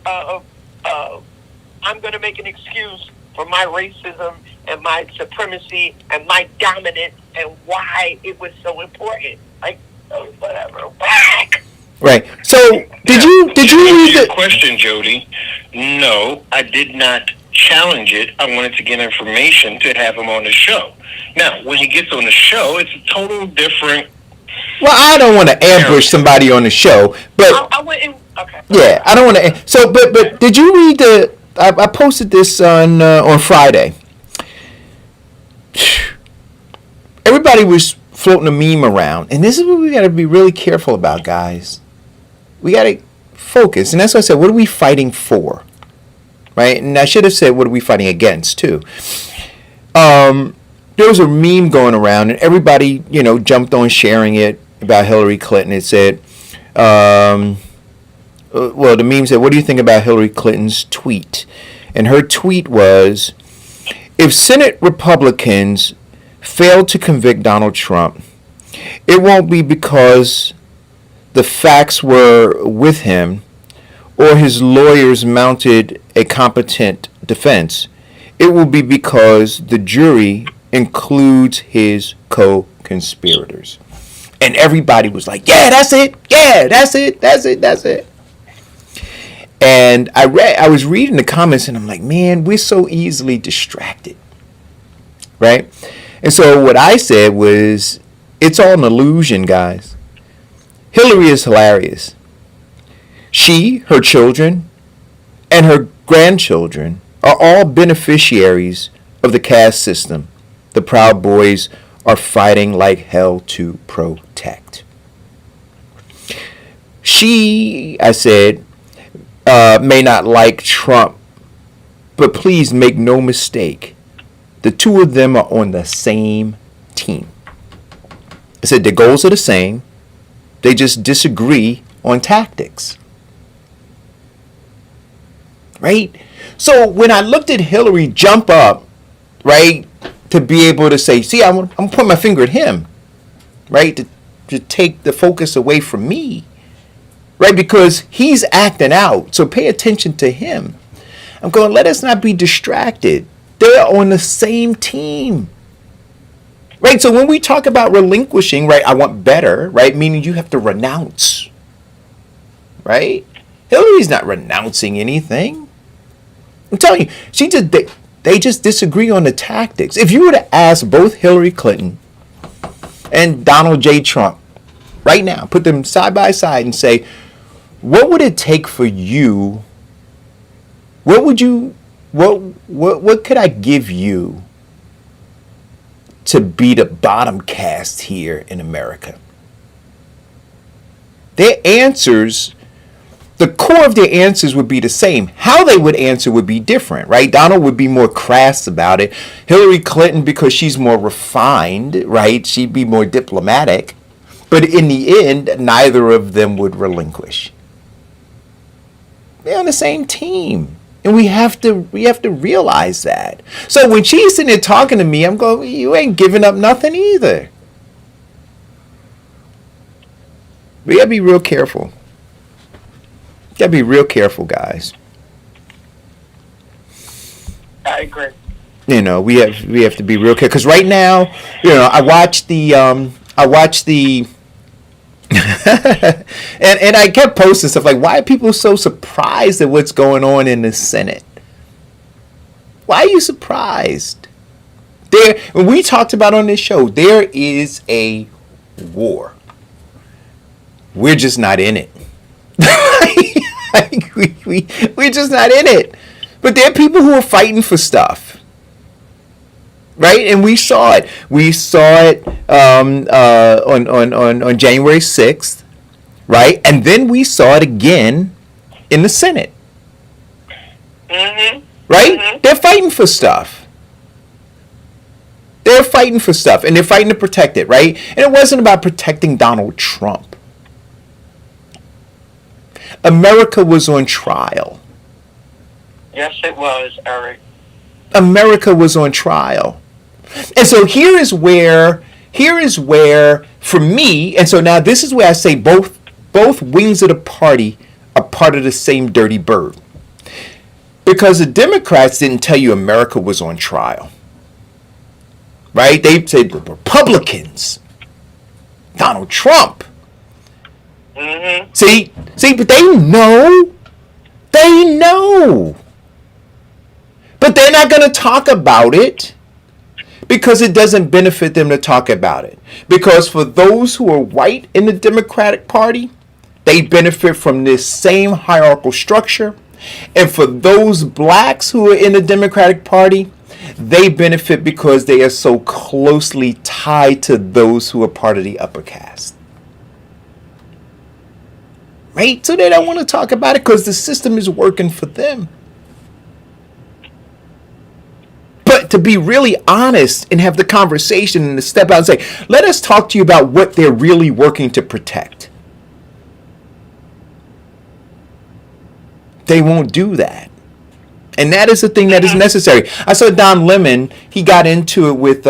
of I'm going to make an excuse for my racism and my supremacy and my dominance and why it was so important. Like, whatever. Whack! Right. So did you read your the question, Jody? No, I did not challenge it. I wanted to get information to have him on the show. Now, when he gets on the show, it's a total different. Well, I don't want to ambush somebody on the show, but I wouldn't. Okay. yeah, I don't want to. So, but did you read the? I posted this on Friday. Everybody was floating a meme around, and this is what we got to be really careful about, guys. We got to focus, and that's why I said, what are we fighting for, right? And I should have said, what are we fighting against too? There was a meme going around, and everybody, jumped on sharing it about Hillary Clinton. It said, the meme said, what do you think about Hillary Clinton's tweet? And her tweet was, if Senate Republicans fail to convict Donald Trump, it won't be because the facts were with him or his lawyers mounted a competent defense. It will be because the jury includes his co-conspirators. And everybody was like, yeah, that's it. Yeah, that's it. And I was reading the comments and I'm like, man, we're so easily distracted. Right? And so what I said was, it's all an illusion, guys. Hillary is hilarious. She, her children, and her grandchildren are all beneficiaries of the caste system the Proud Boys are fighting like hell to protect. She, I said, may not like Trump, but please make no mistake. The two of them are on the same team. I said their goals are the same. They just disagree on tactics. Right? So when I looked at Hillary jump up, right, to be able to say, see, I'm pointing my finger at him, right, to take the focus away from me, right, because he's acting out. So pay attention to him. I'm going, let us not be distracted. They're on the same team. Right? So when we talk about relinquishing, right, I want better, right, meaning you have to renounce. Right? Hillary's not renouncing anything. I'm telling you, they just disagree on the tactics. If you were to ask both Hillary Clinton and Donald J. Trump right now, put them side by side and say, what would it take for you? What could I give you to be the bottom caste here in America? Their answers, the core of their answers would be the same. How they would answer would be different, right? Donald would be more crass about it. Hillary Clinton, because she's more refined, right? She'd be more diplomatic. But in the end, neither of them would relinquish. They're on the same team. And we have to realize that. So when she's sitting there talking to me, I'm going, you ain't giving up nothing either. We gotta be real careful. Gotta be real careful, guys. I agree. You know, we have to be real careful, because right now, you know, I watched the and I kept posting stuff like, why are people so surprised at what's going on in the Senate? Why are you surprised? When we talked about on this show, there is a war. We're just not in it. We're just not in it. But there are people who are fighting for stuff. Right? And we saw it. We saw it on January 6th. Right? And then we saw it again in the Senate. Mm-hmm. Right? Mm-hmm. They're fighting for stuff. They're fighting for stuff. And they're fighting to protect it. Right? And it wasn't about protecting Donald Trump. America was on trial. Yes, it was, Eric. America was on trial. And so here is where, for me, and so now this is where I say both wings of the party are part of the same dirty bird. Because the Democrats didn't tell you America was on trial. Right? They said the Republicans, Donald Trump. Mm-hmm. See, but they know. But they're not going to talk about it because it doesn't benefit them to talk about it. Because for those who are white in the Democratic Party, they benefit from this same hierarchical structure. And for those blacks who are in the Democratic Party, they benefit because they are so closely tied to those who are part of the upper caste. Right? So they don't want to talk about it because the system is working for them. But to be really honest and have the conversation and to step out and say, let us talk to you about what they're really working to protect. They won't do that. And that is the thing that is necessary. I saw Don Lemon, he got into it with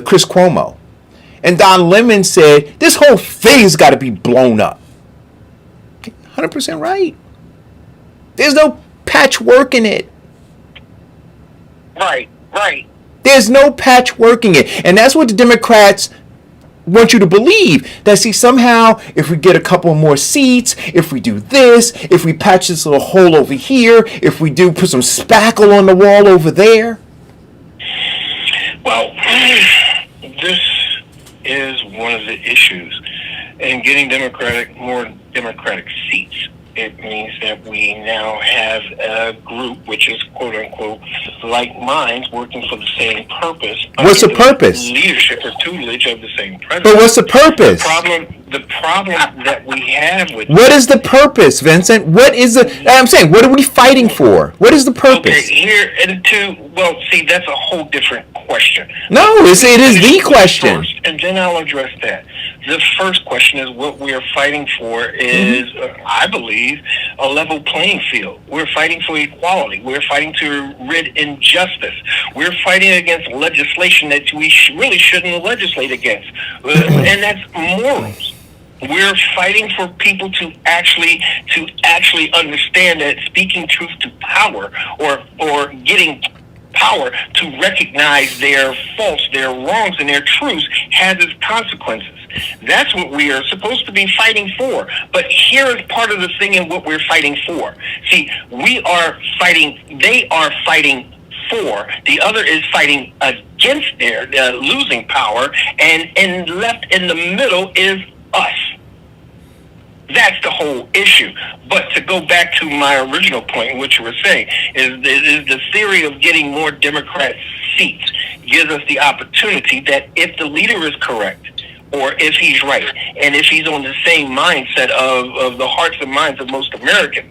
Chris Cuomo. And Don Lemon said, this whole thing's got to be blown up. 100% right. There's no patchwork in it. Right. There's no patchwork in it. And that's what the Democrats want you to believe. That, see, somehow, if we get a couple more seats, if we do this, if we patch this little hole over here, if we do put some spackle on the wall over there. Well, this is one of the issues in getting more Democratic seats. It means that we now have a group which is quote unquote like minds working for the same purpose. What's the purpose? Leadership or tutelage of the same president. But what's the purpose? The problem that we have with what is the purpose, Vincent? What is the? I'm saying, what are we fighting for? What is the purpose? Okay, that's a whole different question. No, it is the question. First, and then I'll address that. The first question is what we are fighting for is, I believe, a level playing field. We're fighting for equality. We're fighting to rid injustice. We're fighting against legislation that we really shouldn't legislate against, and that's morals. We're fighting for people to actually understand that speaking truth to power or getting power to recognize their faults, their wrongs, and their truths has its consequences. That's what we are supposed to be fighting for. But here is part of the thing in what we're fighting for. See, they are fighting for. The other is fighting against their losing power, and left in the middle is us. That's the whole issue. But to go back to my original point, which you were saying, is the theory of getting more Democrat seats gives us the opportunity that if the leader is correct, or if he's right, and if he's on the same mindset of the hearts and minds of most Americans,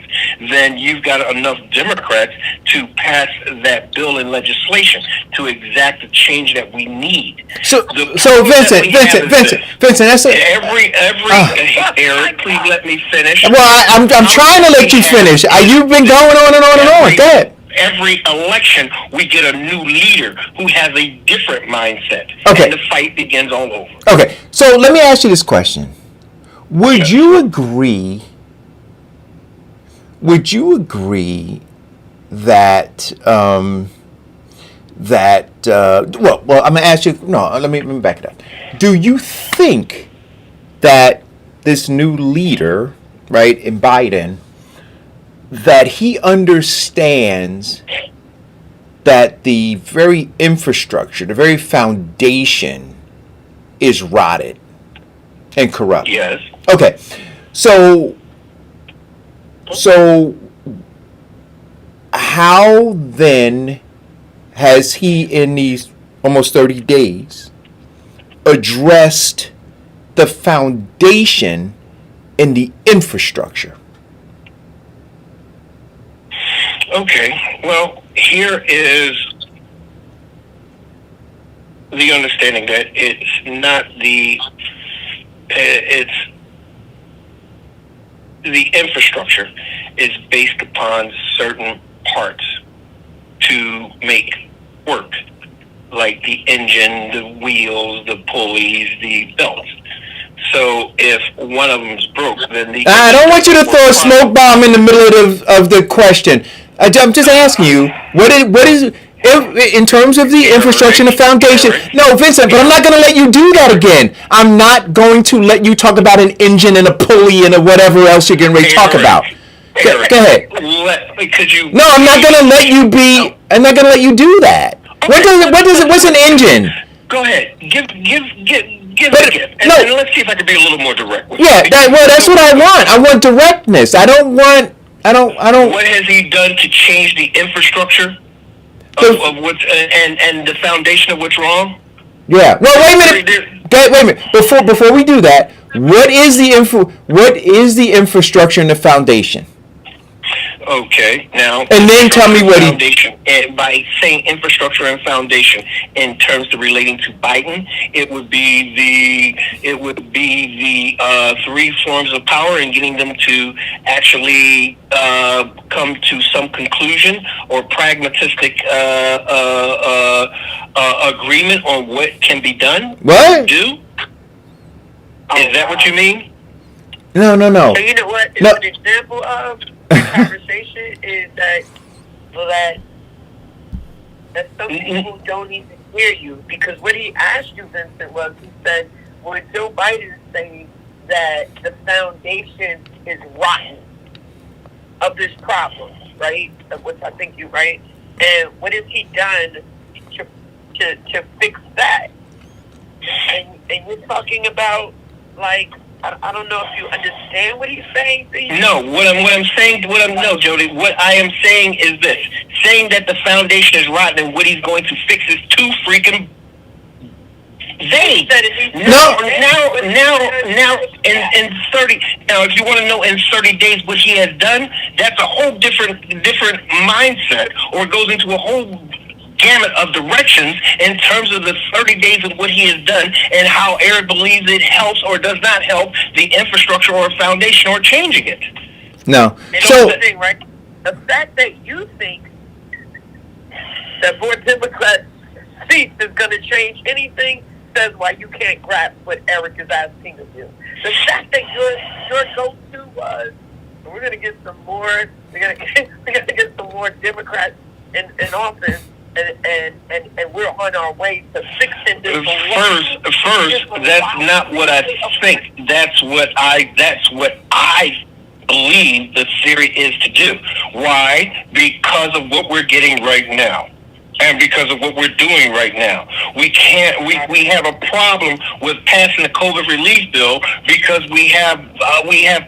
then you've got enough Democrats to pass that bill in legislation to exact the change that we need. So Vincent, that's Eric, please let me finish. Well, I'm trying to let you finish. You've been going on and on and on. Go ahead. every election we get a new leader who has a different mindset. Okay. And the fight begins all over. Okay, so let me ask you this question. Would you agree that well, I'm gonna ask you. No, let me back it up. Do you think that this new leader, right, in Biden, that he understands that the very infrastructure, the very foundation, is rotted and corrupt? Yes. Okay, so how then has he, in these almost 30 days, addressed the foundation in the infrastructure? Okay, well, here is the understanding that it's not it's the infrastructure is based upon certain parts to make work, like the engine, the wheels, the pulleys, the belts. So if one of them's broke, then I don't want you to throw a smoke bomb in the middle of the question. I'm just asking you, what is in terms of the infrastructure and the foundation? No, Vincent, but I'm not going to let you do that again. I'm not going to let you talk about an engine and a pulley and whatever else you're getting ready to talk about. Go ahead. No, I'm not going to let you be. I'm not going to let you do that. What's an engine? Go ahead. Give it again. And let's see if I can be a little more direct with you. That's what I want. I want directness. I don't. What has he done to change the infrastructure of what's and the foundation of what's wrong? Yeah. Well, wait a minute. Wait a minute. Before we do that, what is the infrastructure and the foundation? Okay, now, and then tell me what foundation. By saying infrastructure and foundation in terms of relating to Biden, it would be the three forms of power and getting them to actually come to some conclusion or pragmatistic agreement on what can be done. What? Is that what you mean? No. So you know what? It's an example of conversation is that some people don't even hear you, because what he asked you, Vincent, was he said, "Would Joe Biden say that the foundation is rotten of this problem, right?" Which I think you're right. And what has he done to fix that? And you're talking about like. I don't know if you understand what he's saying to you. No, Jody, what I am saying is this. Saying that the foundation is rotten and what he's going to fix is too freaking vague. Now, in 30, now, if you want to know in 30 days what he has done, that's a whole different mindset, or it goes into a whole gamut of directions in terms of the 30 days of what he has done and how Eric believes it helps or does not help the infrastructure or foundation or changing it. No. And so the thing, right? The fact that you think that more Democrat seats is going to change anything says why you can't grasp what Eric is asking of you. The fact that your go-to was, we're going to get some more. We're going to get some more Democrats in office. And we're on our way to fixing this. First, that's not what I think. That's what I believe the theory is to do. Why? Because of what we're getting right now. And because of what we're doing right now, we have a problem with passing the COVID relief bill because we have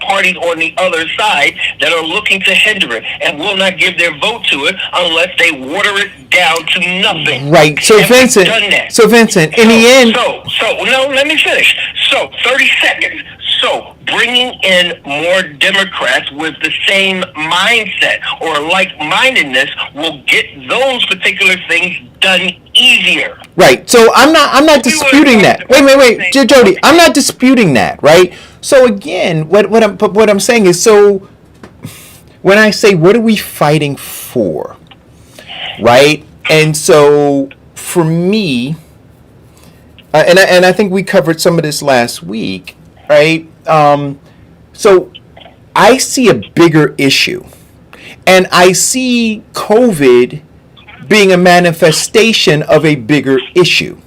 parties on the other side that are looking to hinder it and will not give their vote to it unless they water it down to nothing. Right. So Vincent, in the end. So no, let me finish. So 30 seconds. So bringing in more Democrats with the same mindset or like-mindedness will get those particular things done easier. Right. So I'm not disputing that. Wait, Jody, I'm not disputing that, right? So again, what I'm saying is, so when I say what are we fighting for? right? And so for me, and I think we covered some of this last week, right? So I see a bigger issue, and I see COVID being a manifestation of a bigger issue,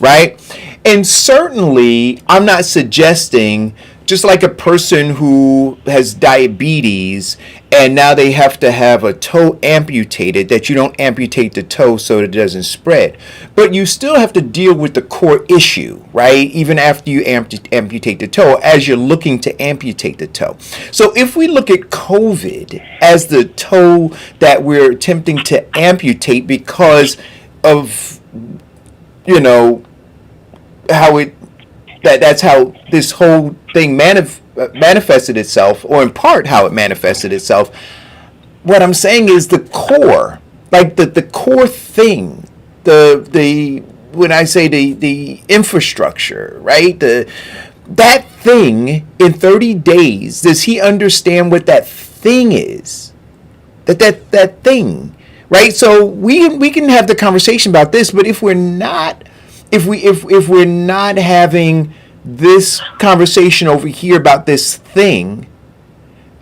right? And certainly, I'm not suggesting, just like a person who has diabetes and now they have to have a toe amputated, that you don't amputate the toe so that it doesn't spread. But you still have to deal with the core issue, right? Even after you amputate the toe, as you're looking to amputate the toe. So if we look at COVID as the toe that we're attempting to amputate because of, how that's how this whole thing manifested itself, or in part how it manifested itself. What I'm saying is the core, like the core thing, the when I say the infrastructure, right? That thing in 30 days, does he understand what that thing is? That thing, right? So we can have the conversation about this, but if we're not having this conversation over here about this thing,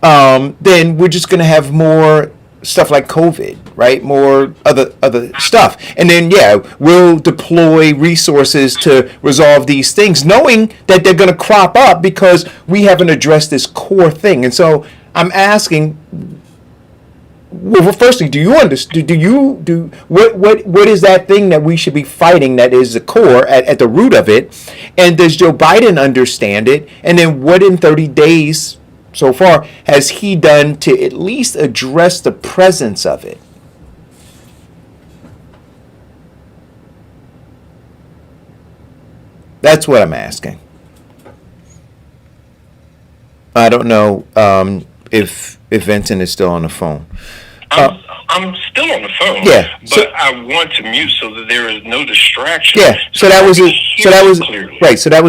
then we're just going to have more stuff like COVID, right? More other stuff. And then, we'll deploy resources to resolve these things, knowing that they're going to crop up because we haven't addressed this core thing. And so I'm asking, well, firstly, do you understand? What is that thing that we should be fighting that is the core at the root of it? And does Joe Biden understand it? And then what in 30 days so far has he done to at least address the presence of it? That's what I'm asking. I don't know if Vincent is still on the phone. I'm still on the phone. Yeah, but I want to mute so that there is no distraction. Yeah, so that was clearly. right. So that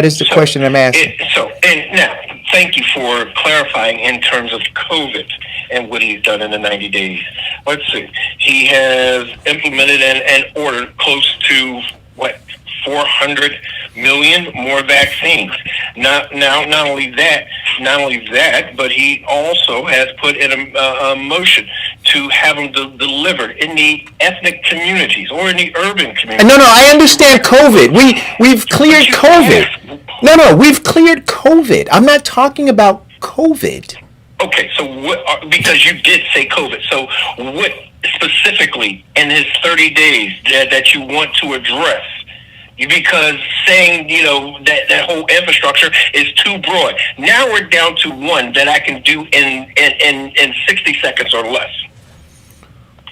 is the question I'm asking. And now, thank you for clarifying in terms of COVID and what he's done in the 90 days. Let's see. He has implemented and ordered close to 400 million more vaccines. Not only that, but he also has put in a motion to have them delivered in the ethnic communities or in the urban communities. No, I understand COVID. We've cleared COVID. No, we've cleared COVID. I'm not talking about COVID. Okay, so because you did say COVID, so what specifically in his 30 days that you want to address? Because saying, that whole infrastructure is too broad. Now we're down to one that I can do in 60 seconds or less.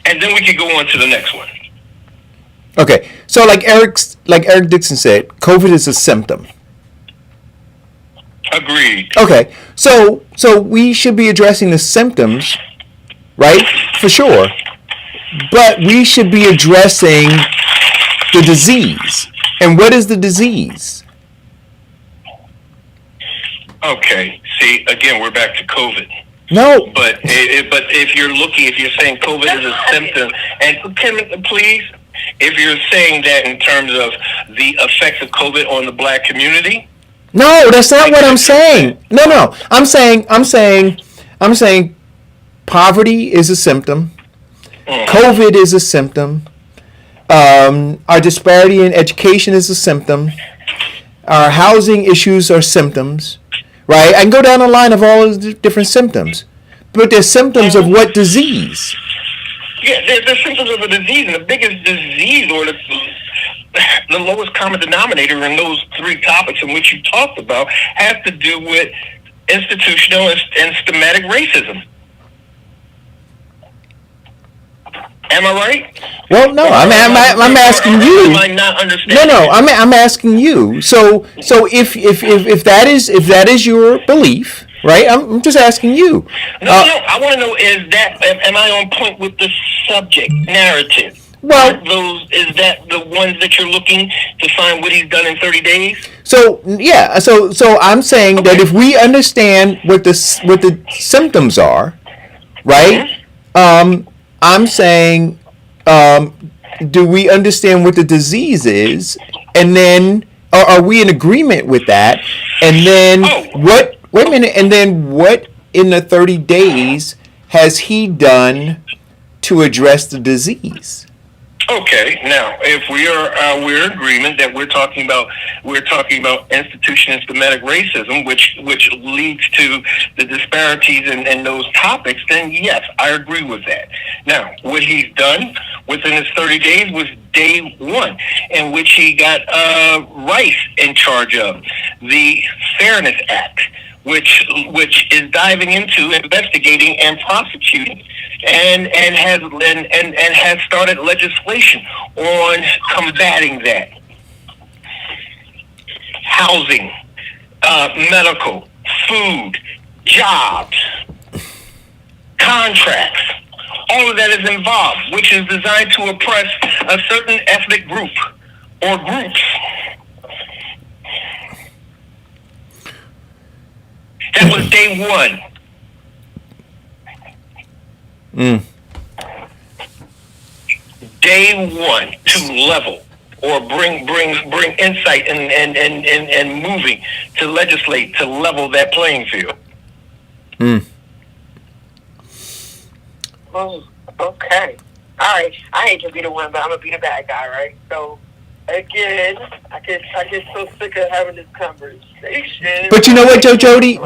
And then we can go on to the next one. Okay. So like Eric Dixon said, COVID is a symptom. Agreed. Okay. So we should be addressing the symptoms, right? For sure. But we should be addressing the disease. And what is the disease? Okay. See, again, we're back to COVID. No. But if you're saying COVID is a symptom, and please, if you're saying that in terms of the effects of COVID on the black community. No, that's not what I'm saying. No. I'm saying poverty is a symptom. COVID is a symptom. Our disparity in education is a symptom. Our housing issues are symptoms, right? I can go down the line of all the different symptoms, but they're symptoms of what disease? Yeah, they're symptoms of a disease, and the biggest disease, or the lowest common denominator in those three topics in which you talked about, has to do with institutional and systematic racism. Am I right? Well, no. I'm asking you. Am I not understanding? No. I'm asking you. So if that is your belief, right? I'm just asking you. No. I want to know, am I on point with the subject narrative? Well, is that the ones that you're looking to find what he's done in 30 days? So yeah. So I'm saying that if we understand what the symptoms are, right? I'm saying, do we understand what the disease is, and then are we in agreement with that? And then what? Wait a minute. And then what in the 30 days has he done to address the disease? Okay, now if we're in agreement that we're talking about institution and systematic racism, which leads to the disparities in those topics, then yes, I agree with that. Now, what he's done within his 30 days was day one, in which he got Rice in charge of the Fairness Act, which is diving into investigating and prosecuting and has started legislation on combating that. Housing, medical, food, jobs, contracts, all of that is involved, which is designed to oppress a certain ethnic group or groups. That was day one. Day one, to level or bring insight and moving to legislate to level that playing field. Oh, okay. All right. I hate to be the one, but I'm gonna be the bad guy, right? So again, I get so sick of having this conversation. But you know what, Jody,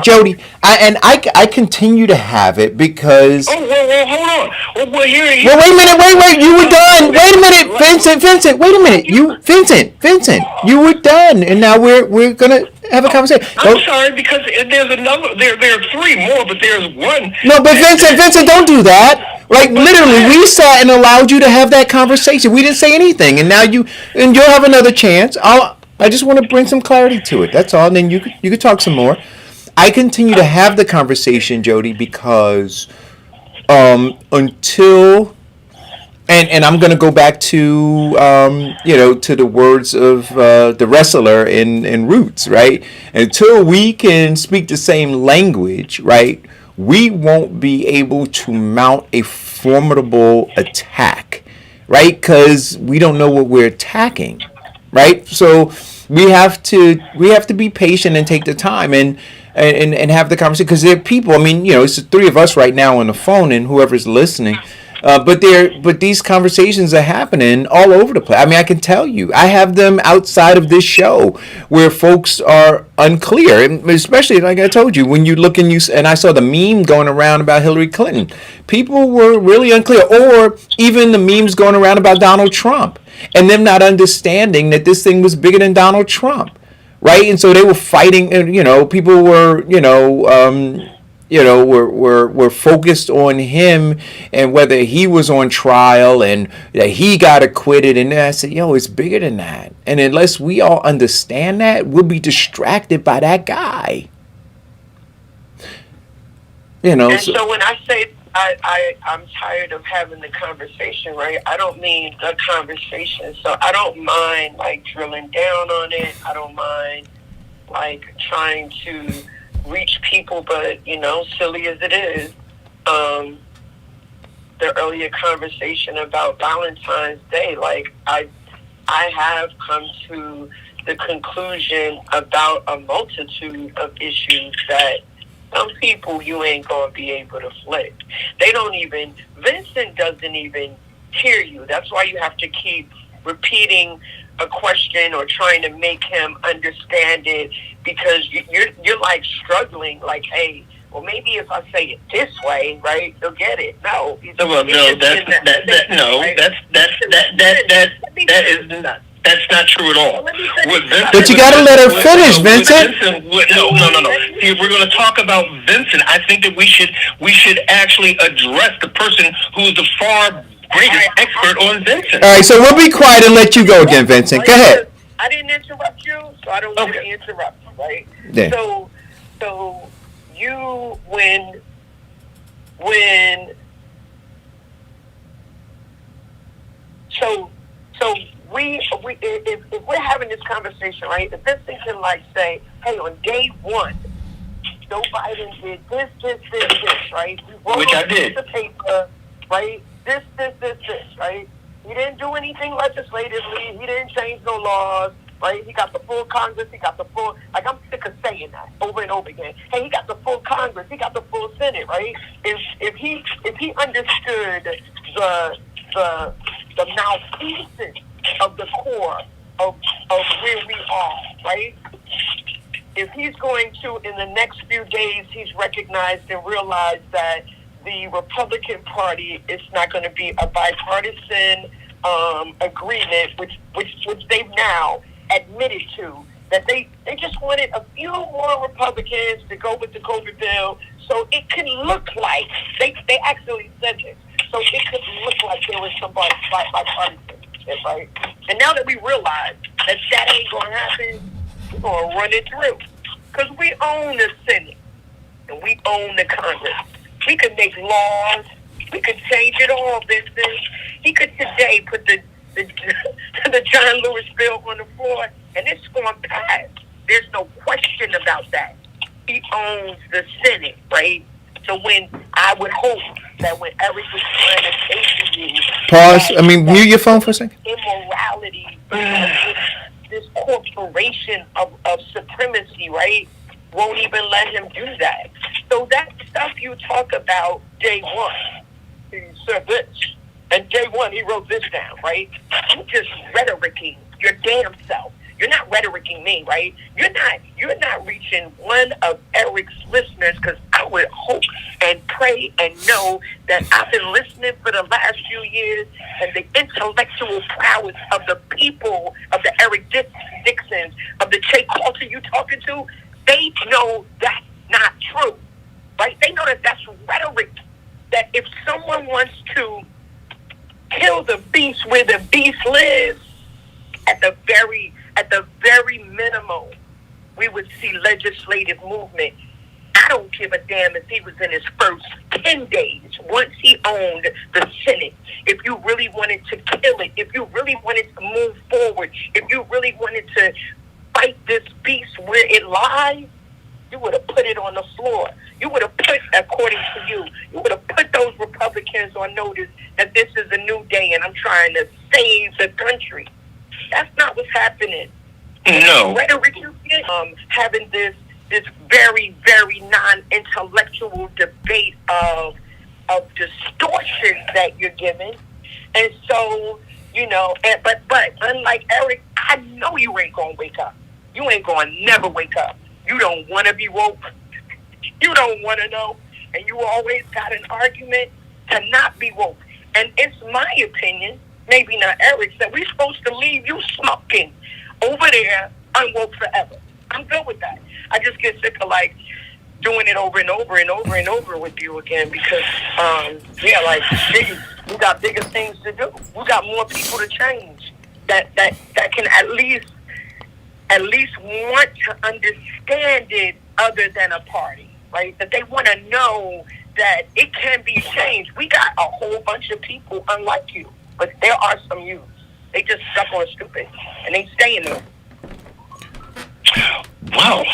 I continue to have it because. Oh, well, hold on. Well, wait a minute, wait, you were done. Wait a minute, Vincent, wait a minute, Vincent, you were done, and now we're gonna have a conversation. I'm sorry, because there's another. There are three more, but there's one. No, but Vincent, don't do that. Like literally, we sat and allowed you to have that conversation. We didn't say anything, and now you'll have another chance. I just want to bring some clarity to it. That's all. And then you could talk some more. I continue to have the conversation, Jody, because until and I'm going to go back to to the words of the wrestler in Roots, right? Until we can speak the same language, right? We won't be able to mount a formidable attack, right? Because we don't know what we're attacking, right? So we have to be patient and take the time and have the conversation, because there are people. I mean, it's the three of us right now on the phone and whoever's listening. But these conversations are happening all over the place. I mean, I can tell you, I have them outside of this show where folks are unclear, and especially like I told you, when you look and I saw the meme going around about Hillary Clinton. People were really unclear, or even the memes going around about Donald Trump, and them not understanding that this thing was bigger than Donald Trump, right? And so they were fighting, and people were were focused on him and whether he was on trial and that he got acquitted. And then I said, it's bigger than that. And unless we all understand that, we'll be distracted by that guy. And so when I say I'm tired of having the conversation, right? I don't mean the conversation. So I don't mind drilling down on it. I don't mind trying to reach people, but silly as it is, the earlier conversation about Valentine's Day, I have come to the conclusion about a multitude of issues that some people you ain't gonna be able to flip. Vincent doesn't even hear you. That's why you have to keep repeating a question or trying to make him understand it, because you're struggling, hey, well, maybe if I say it this way, right, they'll get it. No, that's not true at all. But you got to let her finish, Vincent. No. If we're going to talk about Vincent, I think that we should actually address the person who's the far greatest expert on Vincent. All right, so we'll be quiet and let you go again, Vincent. Go ahead. I didn't interrupt you, so I don't want to interrupt you, right? Yeah. So you when we if we're having this conversation, right? If Vincent can say, hey, on day one, Joe Biden did this, right? We wrote Which I on a did. piece of paper, right? this, right? He didn't do anything legislatively. He didn't change no laws, right? He got the full Congress. He got the full, like, I'm sick of saying that over and over again. Hey, he got the full Congress. He got the full Senate, right? If he understood the malfeasance of the core of where we are, right? If he's going to, in the next few days, he's recognized and realized that the Republican Party is not going to be a bipartisan agreement, which they've now admitted to, that they just wanted a few more Republicans to go with the COVID bill, so it can look like, they actually said this, so it could look like there was some bipartisan, right? And now that we realize that ain't going to happen, we're going to run it through. Because we own the Senate and we own the Congress. We could make laws. We could change it all, Vincent. He could today put the John Lewis bill on the floor, and it's going to pass. There's no question about that. He owns the Senate, right? So when I would hope that when Eric was trying to say to you, Pause. Mute your phone for a second. Immorality, this corporation of supremacy, right, won't even let him do that. So that stuff you talk about day one, he said this, and day one he wrote this down, right? You just rhetoricking your damn self. You're not rhetoricking me, right? You're not reaching one of Eric's listeners, because I would hope and pray and know that I've been listening for the last few years, and the intellectual prowess of the people, of the Eric Dixons, of the Che Culture you talking to, they know that's not true, right? They know that that's rhetoric. That if someone wants to kill the beast where the beast lives, at the very minimum, we would see legislative movement. I don't give a damn if he was in his first 10 days, once he owned the Senate. If you really wanted to kill it, if you really wanted to move forward, if you really wanted to fight this beast where it lies, you would have put it on the floor. You would have put, according to you would have put those Republicans on notice that this is a new day and I'm trying to save the country. That's not what's happening. No. Rhetoric, having this very, very non-intellectual debate of distortion that you're giving. And so, but unlike Eric, I know you ain't going to wake up. You ain't going to never wake up. You don't want to be woke. You don't want to know. And you always got an argument to not be woke. And it's my opinion, maybe not Eric's, that we're supposed to leave you smoking over there unwoke forever. I'm good with that. I just get sick of doing it over and over and over and over with you again because, we got bigger things to do. We got more people to change that can at least want to understand it other than a party, right? That they want to know that it can be changed. We got a whole bunch of people unlike you, but there are some youths. They just stuck on stupid, and they staying there. Well,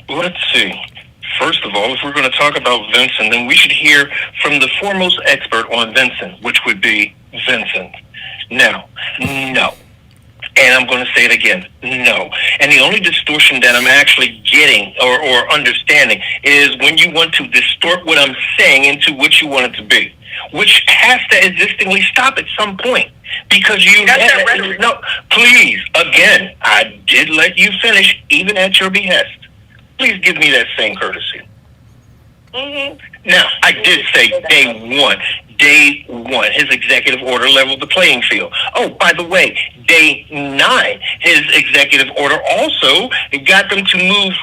let's see. First of all, if we're going to talk about Vincent, then we should hear from the foremost expert on Vincent, which would be Vincent. Now, no. And I'm going to say it again, no. And the only distortion that I'm actually getting or understanding is when you want to distort what I'm saying into what you want it to be, which has to existingly stop at some point. Because no, please, again, I did let you finish, even at your behest. Please give me that same courtesy. Mm-hmm. Now, I did say day one. Day one, his executive order leveled the playing field. Oh, by the way, day 9, his executive order also got them to move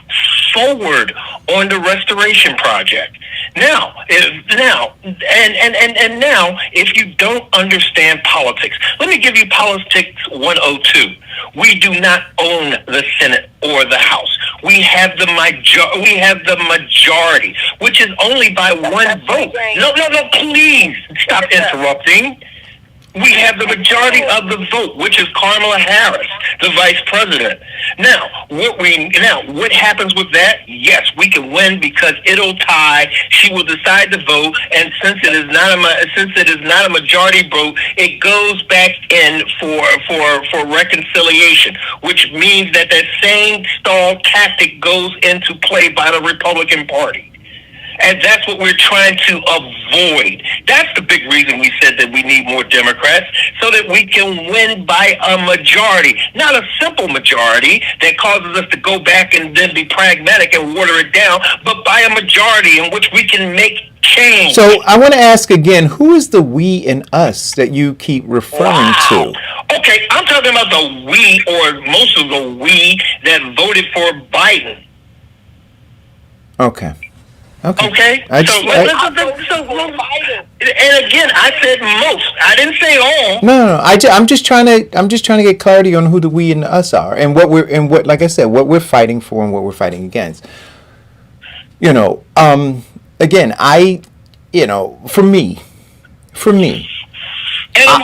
forward on the restoration project. Now, now, if you don't understand politics, let me give you politics 102. We do not own the Senate or the House. We have the majority, which is only by one vote. No, please stop interrupting. We have the majority of the vote, which is Kamala Harris, the vice president. Now, what happens with that? Yes, we can win because it'll tie. She will decide to vote, and since it is not a majority vote, it goes back in for reconciliation, which means that same stall tactic goes into play by the Republican Party. And that's what we're trying to avoid. That's the big reason we said that we need more Democrats, so that we can win by a majority. Not a simple majority that causes us to go back and then be pragmatic and water it down, but by a majority in which we can make change. So I want to ask again, who is the we and us that you keep referring to? Okay, I'm talking about the we, or most of the we that voted for Biden. Okay. Okay. And again, I said most. I didn't say all. No. I'm just trying to get clarity on who the we and the us are, and what like I said, what we're fighting for and what we're fighting against. Again, for me. And I'm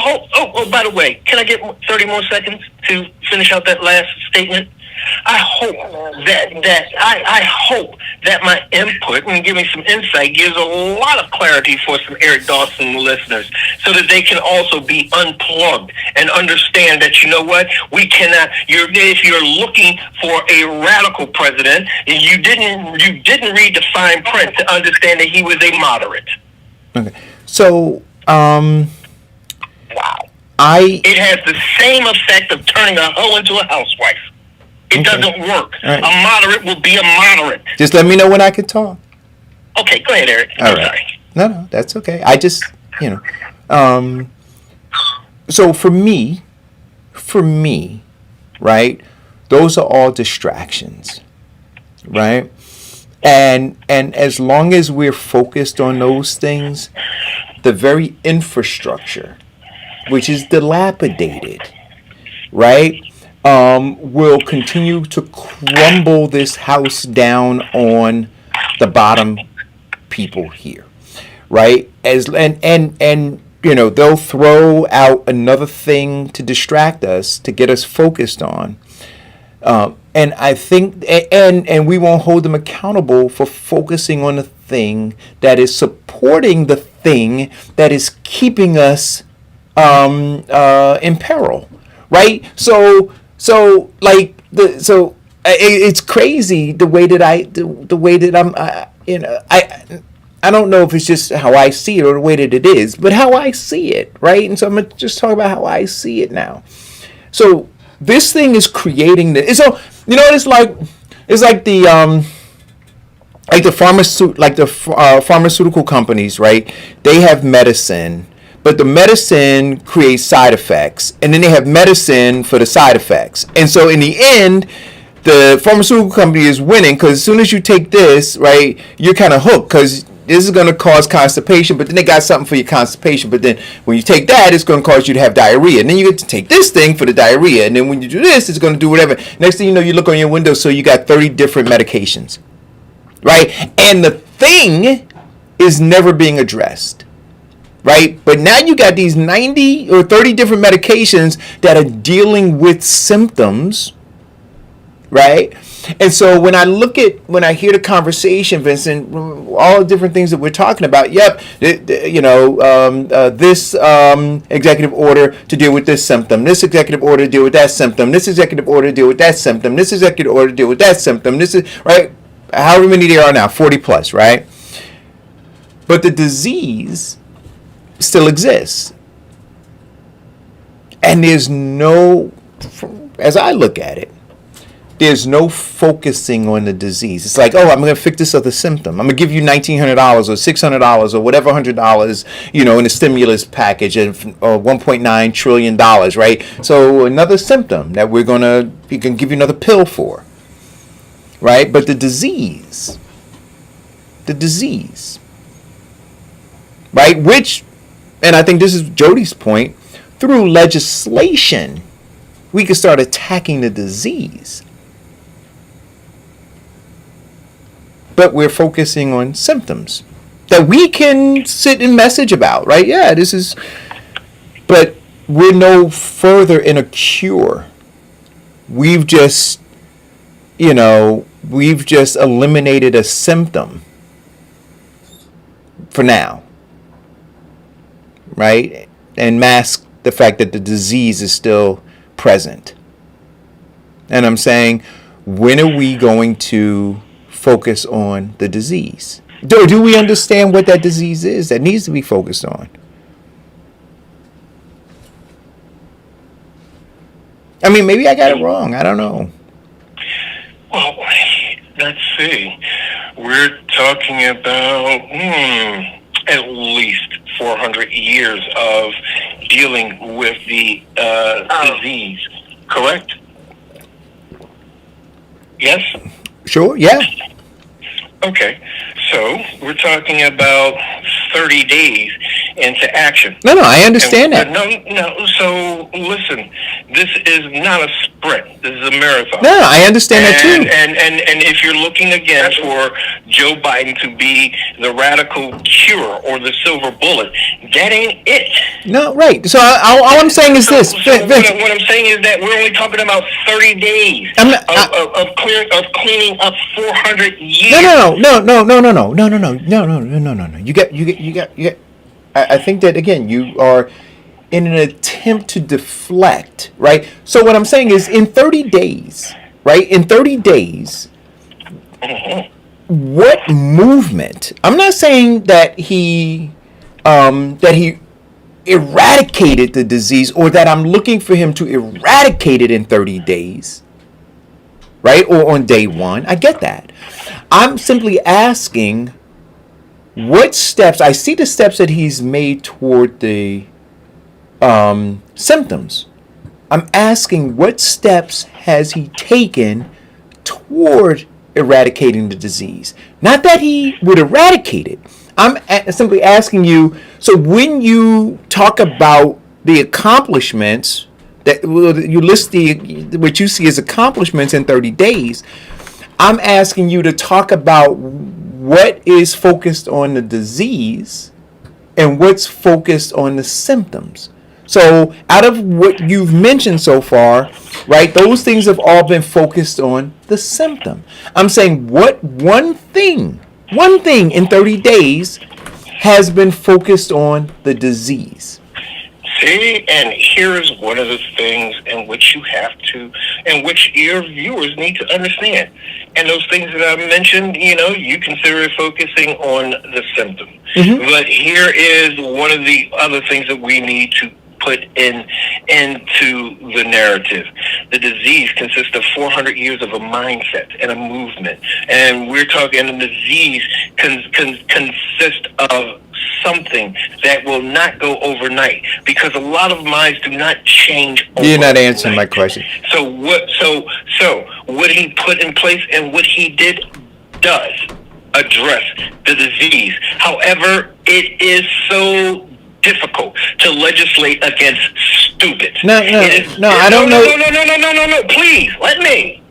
by the way, can I get 30 more seconds to finish out that last statement? I hope that my input and giving some insight gives a lot of clarity for some Eric Dawson listeners, so that they can also be unplugged and understand that, you know what, we cannot. If you're looking for a radical president, you didn't read the fine print to understand that he was a moderate. Okay, so wow. It has the same effect of turning a hoe into a housewife. It doesn't work. Right. A moderate will be a moderate. Just let me know when I can talk. Okay, go ahead, Eric. All right. Sorry. No, that's okay. I just, so for me, right, those are all distractions, right? And as long as we're focused on those things, the very infrastructure, which is dilapidated, right, will continue to crumble this house down on the bottom people here, right? And they'll throw out another thing to distract us, to get us focused on, and I think, and we won't hold them accountable for focusing on the thing that is supporting the thing that is keeping us in peril, right? So it's crazy the way that I don't know if it's just how I see it or the way that it is, but how I see it, right? And so I'm gonna just talk about how I see it now. So this thing is creating this. So it's like the pharmaceutical companies, right? They have medicine. But the medicine creates side effects, and then they have medicine for the side effects. And so in the end, the pharmaceutical company is winning, because as soon as you take this, right, you're kind of hooked, because this is going to cause constipation, but then they got something for your constipation. But then when you take that, it's going to cause you to have diarrhea. And then you get to take this thing for the diarrhea. And then when you do this, it's going to do whatever. Next thing you know, you look on your window, so you got 30 different medications, right? And the thing is never being addressed. Right? But now you got these 90 or 30 different medications that are dealing with symptoms, right? And so when I hear the conversation, Vincent, all the different things that we're talking about, this executive order to deal with this symptom, this executive order to deal with that symptom, this executive order to deal with that symptom, this executive order to deal with that symptom, this is, right? However many there are now, 40 plus, right? But the disease still exists, and there's no, as I look at it, there's no focusing on the disease. It's like, I'm going to fix this other symptom. I'm going to give you $1,900 or $600 or whatever $100, in a stimulus package of $1.9 trillion, right? So another symptom that we can give you another pill for, right? But the disease, right? Which, and I think this is Jody's point, through legislation, we can start attacking the disease. But we're focusing on symptoms that we can sit and message about, right? Yeah, this is, but we're no further in a cure. We've just, we've just eliminated a symptom for now, right? And mask the fact that the disease is still present. And I'm saying, when are we going to focus on the disease? Do we understand what that disease is that needs to be focused on? I mean, maybe I got it wrong. I don't know. Well, let's see. We're talking about at least 400 years of dealing with the disease, correct? Yes? Sure, yeah. Okay, so we're talking about 30 days into action. No, I understand that. No, so listen, this is not a sprint. This is a marathon. No, I understand that too. And if you're looking again for Joe Biden to be the radical cure or the silver bullet, that ain't it. No, right. So all I'm saying is this. What I'm saying is that we're only talking about 30 days of cleaning up 400 years. No. You get. I think that again, you are in an attempt to deflect, right? So what I'm saying is, in 30 days, right? In 30 days, what movement? I'm not saying that he eradicated the disease, or that I'm looking for him to eradicate it in 30 days, right? Or on day one. I get that. I'm simply asking what steps. I see the steps that he's made toward the symptoms. I'm asking, what steps has he taken toward eradicating the disease? Not that he would eradicate it. I'm simply asking you, so when you talk about the accomplishments, that you list what you see as accomplishments in 30 days, I'm asking you to talk about what is focused on the disease and what's focused on the symptoms. So out of what you've mentioned so far, right, those things have all been focused on the symptom. I'm saying, what one thing in 30 days has been focused on the disease? See, and here is one of the things in which you have to, in which your viewers need to understand. And those things that I mentioned, you consider it focusing on the symptom. Mm-hmm. But here is one of the other things that we need to put into the narrative. The disease consists of 400 years of a mindset and a movement. And we're talking, the disease consists of something that will not go overnight, because a lot of minds do not change overnight. You're not answering my question. So what he put in place and what he did does address the disease. However, it is so difficult to legislate against stupid. No, I don't know. No, please, let me.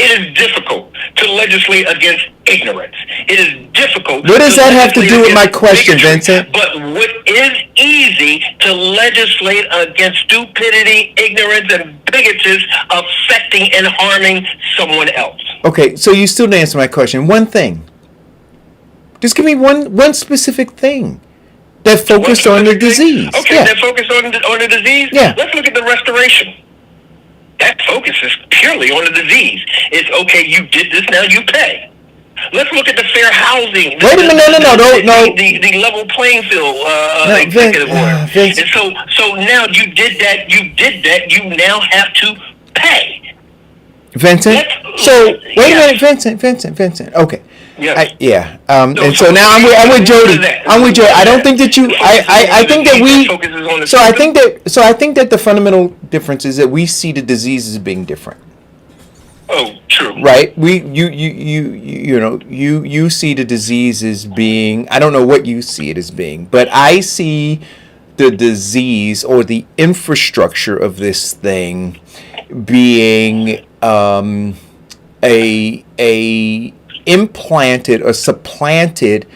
It is difficult to legislate against ignorance. It is difficult. What does that have to do with my question, bigotry, Vincent? But what is easy to legislate against stupidity, ignorance, and bigotry affecting and harming someone else. Okay, so you still didn't answer my question. One thing. Just give me one specific thing that focused on the disease. Okay, yeah. That focused on the disease? Yeah. Let's look at the restoration. That focuses purely on the disease. It's okay, you did this, now you pay. Let's look at the fair housing. Wait a minute, no. The level playing field executive order. And so now you did that, you now have to pay. Vincent? Wait a minute, Vincent. Okay. Yes. And so now I'm with Jody. I don't think that you. I think that we. So I think that the fundamental difference is that we see the disease as being different. Oh, true. Right. You see the disease as being. I don't know what you see it as being, but I see the disease or the infrastructure of this thing being a implanted or supplanted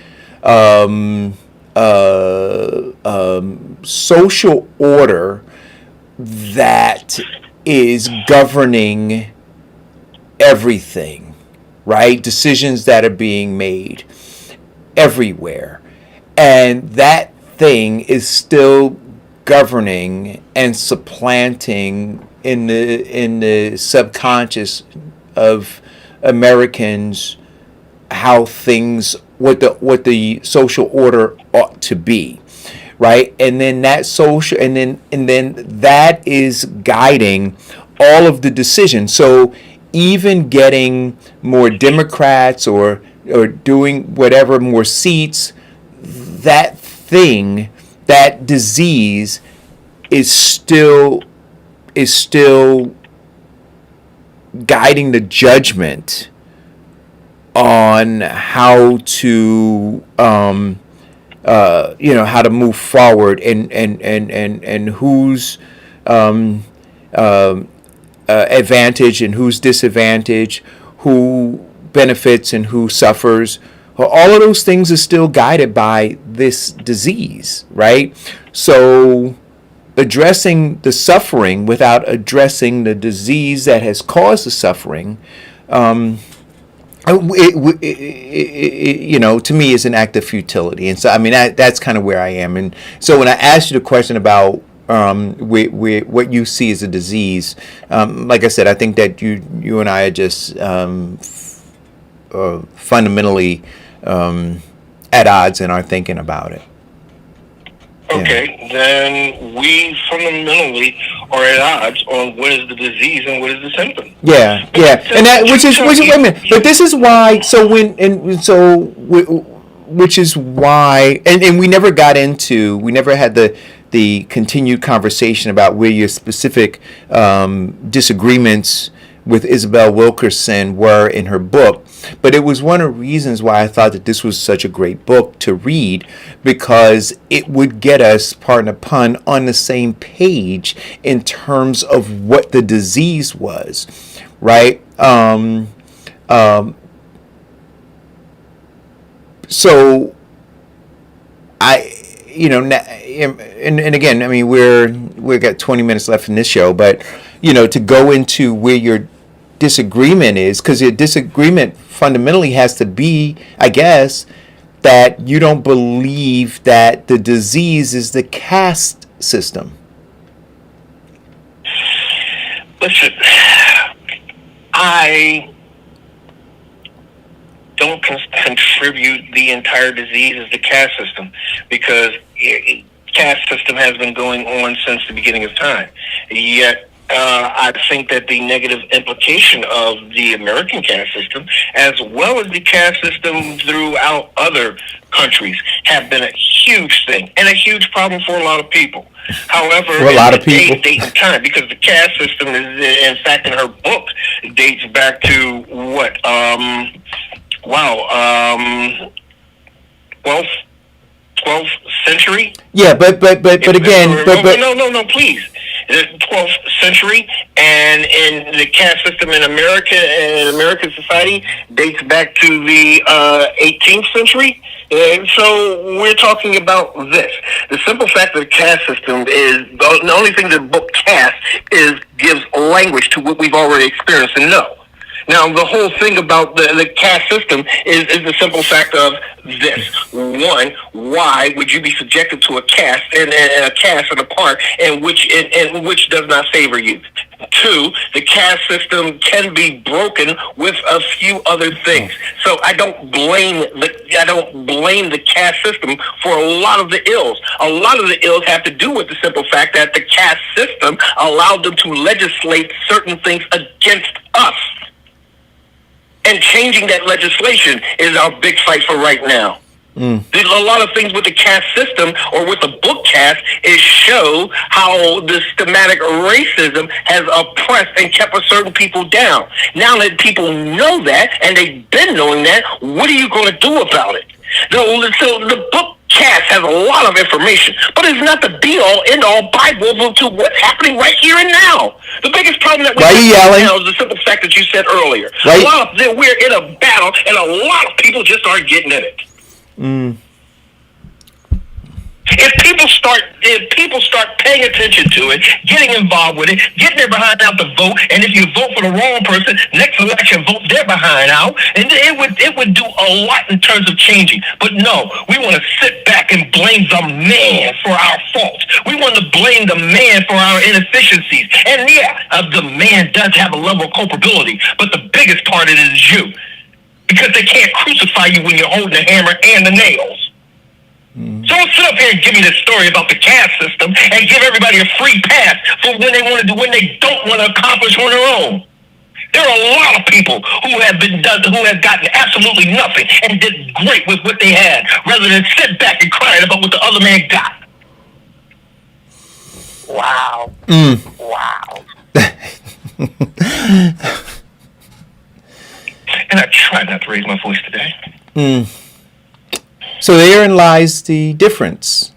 social order that is governing everything, right? Decisions that are being made everywhere. And that thing is still governing and supplanting in the subconscious of Americans how things, what the social order ought to be, right? And then that social, and then that is guiding all of the decisions. So even getting more Democrats or doing whatever, more seats, that thing, that disease is still guiding the judgment on how to how to move forward, and who's advantage and who's disadvantage, who benefits and who suffers. All of those things are still guided by this disease, right? So addressing the suffering without addressing the disease that has caused the suffering, to me is an act of futility. And so, I mean, that's kind of where I am. And so when I asked you the question about what you see as a disease, like I said, I think that you and I are just fundamentally at odds in our thinking about it. Okay, then we fundamentally are at odds on what is the disease and what is the symptom. Yeah, and that which is wait a minute. But this is why. So which is why, and we never got into. We never had the continued conversation about where your specific disagreements with Isabel Wilkerson were in her book. But it was one of the reasons why I thought that this was such a great book to read, because it would get us, pardon the pun, on the same page in terms of what the disease was, right? So and again, I mean, we've got 20 minutes left in this show, but to go into where your disagreement is, because your disagreement fundamentally has to be, I guess, that you don't believe that the disease is the caste system. Listen, I don't contribute the entire disease as the caste system, because caste system has been going on since the beginning of time. Yet I think that the negative implication of the American caste system, as well as the caste system throughout other countries, have been a huge thing and a huge problem for a lot of people. However, for a lot of people, date and time, because the caste system is, in fact, in her book, dates back to what? 12th century. Yeah, but again, no, please. The 12th century, and in the caste system in America and American society dates back to the 18th century. And so we're talking about this. The simple fact of the caste system is the only thing the book caste gives language to what we've already experienced and know. Now, the whole thing about the caste system is the simple fact of this. One, why would you be subjected to a caste and a caste and a part in which does not favor you? Two, the caste system can be broken with a few other things. So I don't blame the caste system for a lot of the ills. A lot of the ills have to do with the simple fact that the caste system allowed them to legislate certain things against us. And changing that legislation is our big fight for right now. There's a lot of things with the caste system or with the book caste is show how the systematic racism has oppressed and kept certain people down. Now that people know that, and they've been knowing that, what are you going to do about it? So the book caste has a lot of information, but it's not the be-all, end-all Bible to what's happening right here and now. The biggest problem that we have right now is the simple fact that you said earlier. Right. We're in a battle, and a lot of people just aren't getting in it. If people if people start paying attention to it, getting involved with it, getting their behind out to vote, and if you vote for the wrong person, next election vote their behind out, and it would do a lot in terms of changing. But no, we want to sit back and blame the man for our faults. We want to blame the man for our inefficiencies. And the man does have a level of culpability, but the biggest part of it is you. Because they can't crucify you when you're holding the hammer and the nails. So don't sit up here and give me this story about the caste system and give everybody a free pass for when they want to do, when they don't want to accomplish on their own. There are a lot of people who have gotten absolutely nothing and did great with what they had, rather than sit back and crying about what the other man got. Wow. Wow. And I tried not to raise my voice today. So therein lies the difference.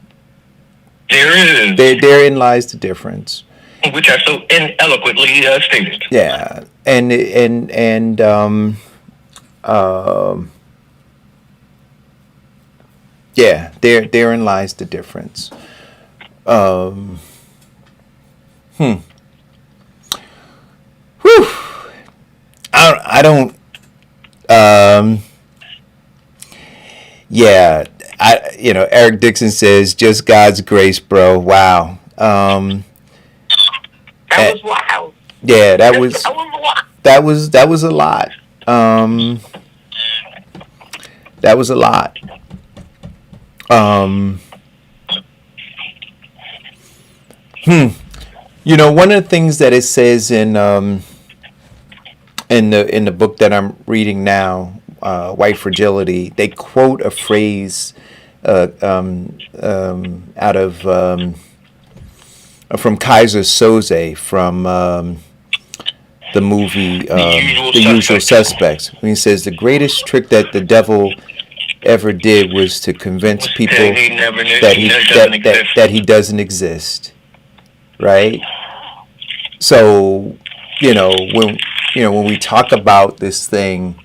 There is. Therein lies the difference. Which I so ineloquently stated. Yeah, yeah, therein lies the difference. Whew. I don't. Yeah, Eric Dixon says, "Just God's grace, bro." Wow. That was wild. Yeah, that was wild. that was a lot. That was a lot. One of the things that it says in the book that I'm reading now, White Fragility, they quote a phrase out of from Kaiser Soze from the movie The Usual Suspects. When he says the greatest trick that the devil ever did was to convince people that he doesn't exist. Right? So, when we talk about this thing,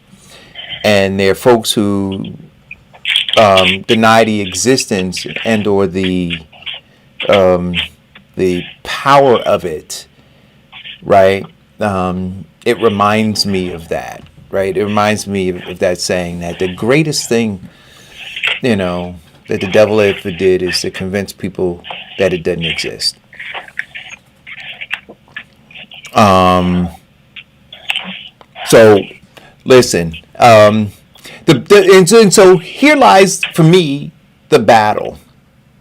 and there are folks who deny the existence and or the power of it, right? It reminds me of that, right? It reminds me of that saying that the greatest thing, that the devil ever did is to convince people that it doesn't exist. So listen, and so here lies for me the battle,